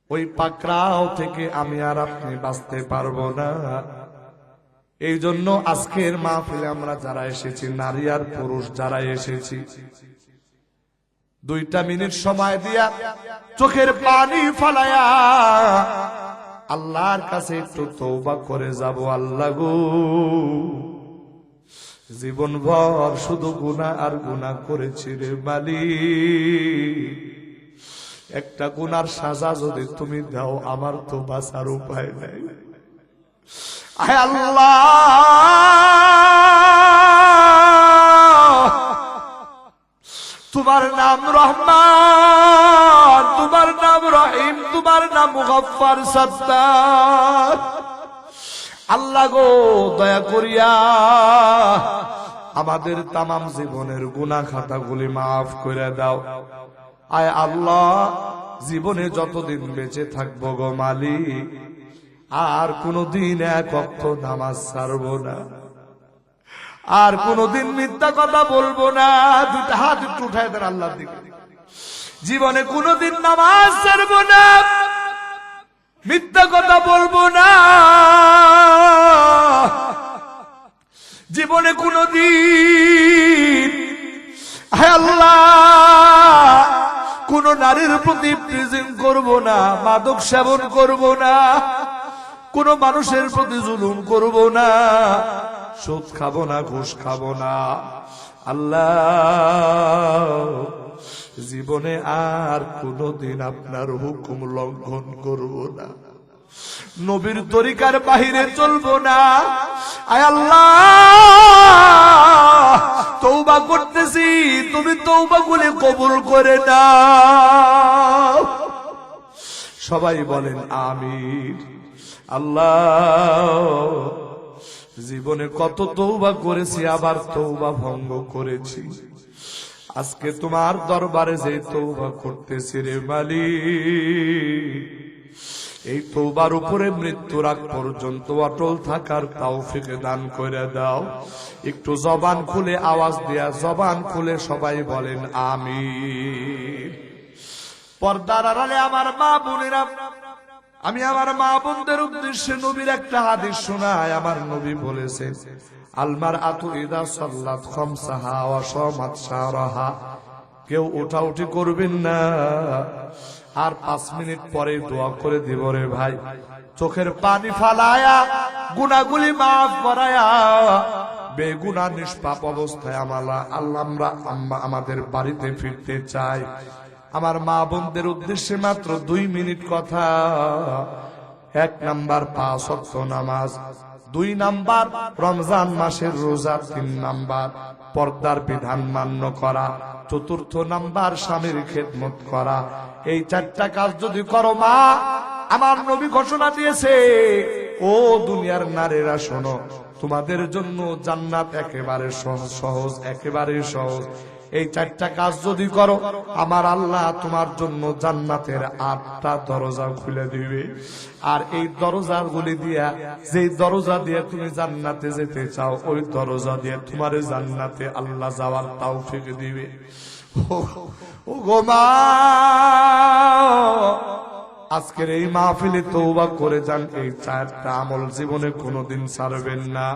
ওই পাকড়াও থেকে আমি আর আপনি বাঁচতে পারবো না। এই জন্য আজকের মাহফিলে আমরা যারা এসেছি, নারী আর পুরুষ যারা এসেছি, 2টা মিনিট সময় দিয়া চোখের পানি ফালায়া আল্লাহর কাছে একটু তওবা করে যাব। আল্লাহ গো, জীবন ভর শুধু গুনাহ আর গুনাহ করেছি রে মালিক। একটা গুনার সাজা যদি তুমি দাও আমার তো বাঁচার উপায় নাই। আয় আল্লাহ, তোমার নাম রহমান, তোমার নাম রহিম, তোমার নাম মুগফফার সত্তার। আল্লাহ গো দয়া করিয়া আমাদের তামাম জীবনের গুনাহ খাতাগুলি মাফ করে দাও। আয় আল্লাহ, জীবনে যতদিন বেঁচে থাকবো গো মালিক, আর কোনদিন এক ওয়াক্ত নামাজ ছাড়বো না, আর কোনদিন মিথ্যা কথা বলবো না। দুইটা হাত একটু উঠায় দেন আল্লাহর দিকে। জীবনে কোনদিন নামাজ ছাড়বো না, মিথ্যা কথা বলবো না, জীবনে কোনদিন হে আল্লাহ কোন নারীর প্রতি প্রিজিং করব না, মাদক সেবন করব না, কোন মানুষের প্রতি জুলুম করব না, সুদ খাবো না, ঘুষ খাবো না। আল্লাহ জীবনে আর কোনদিন আপনার হুকুম লঙ্ঘন করব না, নবীর তরিকার বাহিরে চলবো না। আয় আল্লাহ তওবা করতেছি, তুমি তওবা গুলি কবুল করে নাও। সবাই বলেন আমিন। আল্লাহ জীবনে কত তওবা করেছি, আবার তওবা ভঙ্গ করেছি। আজকে তোমার দরবারে যে তওবা করতেছি রে মালিক, এই তওবার উপরে মৃত্যুর আগ পর্যন্ত অটল থাকার তৌফিক দান করে দাও। একটু জবান খুলে আওয়াজ দেয়া, জবান খুলে সবাই বলেন আমিন। পর্দার আড়ালে আমার মা বোনেরা, আমি আমার মা বোনদের উদ্দেশ্যে নবীর একটা হাদিস শোনাই। আমার নবী বলেছেন, আলমার আতু ইদা সাল্লাত খামসাহা ওয়া সামাত শাহরাহা, কেউ উঠাউঠি করবেন না, আর 5 মিনিট পরে দোয়া করে দিব রে ভাই, চোখের পানি ফালায়া গুনাহগুলি মাফ করায়া বেগুনাহ নিষ্পাপ অবস্থায় আল্লাহ আমরা আমাদের বাড়িতে ফিরতে চাই। আমার মা বোনদের উদ্দেশ্যে মাত্র 2 মিনিট কথা। 1 নাম্বার 5 ওয়াক্ত নামাজ, 2 নাম্বার রমজান মাসের রোজা, 3 নাম্বার পর্দার বিধান মান্য করা, 4র্থ নাম্বার স্বামীর খেদমত করা। এই 4টা কাজ যদি করো মা, আমার নবী ঘোষণা দিয়েছে, ও দুনিয়ার নারীরা শোনো, তোমাদের জন্য জান্নাত একেবারে সহজ, একেবারে সহজ। এই 4টা কাজ যদি করো, আমার আল্লাহ তোমার জন্য জান্নাতের 8টা দরজা খুলে দিবে। আর এই দরজাগুলি দিয়া, যেই দরজা দিয়ে তুমি জান্নাতে যেতে চাও, ওই দরজা দিয়ে তোমার জান্নাতে আল্লাহ যাওয়ার তৌফিক দিবে। ও গো মা, আজকের এই মাহফিলে তওবা করে যান, এই 4টা আমল জীবনে কোনোদিন ছাড়বেন না।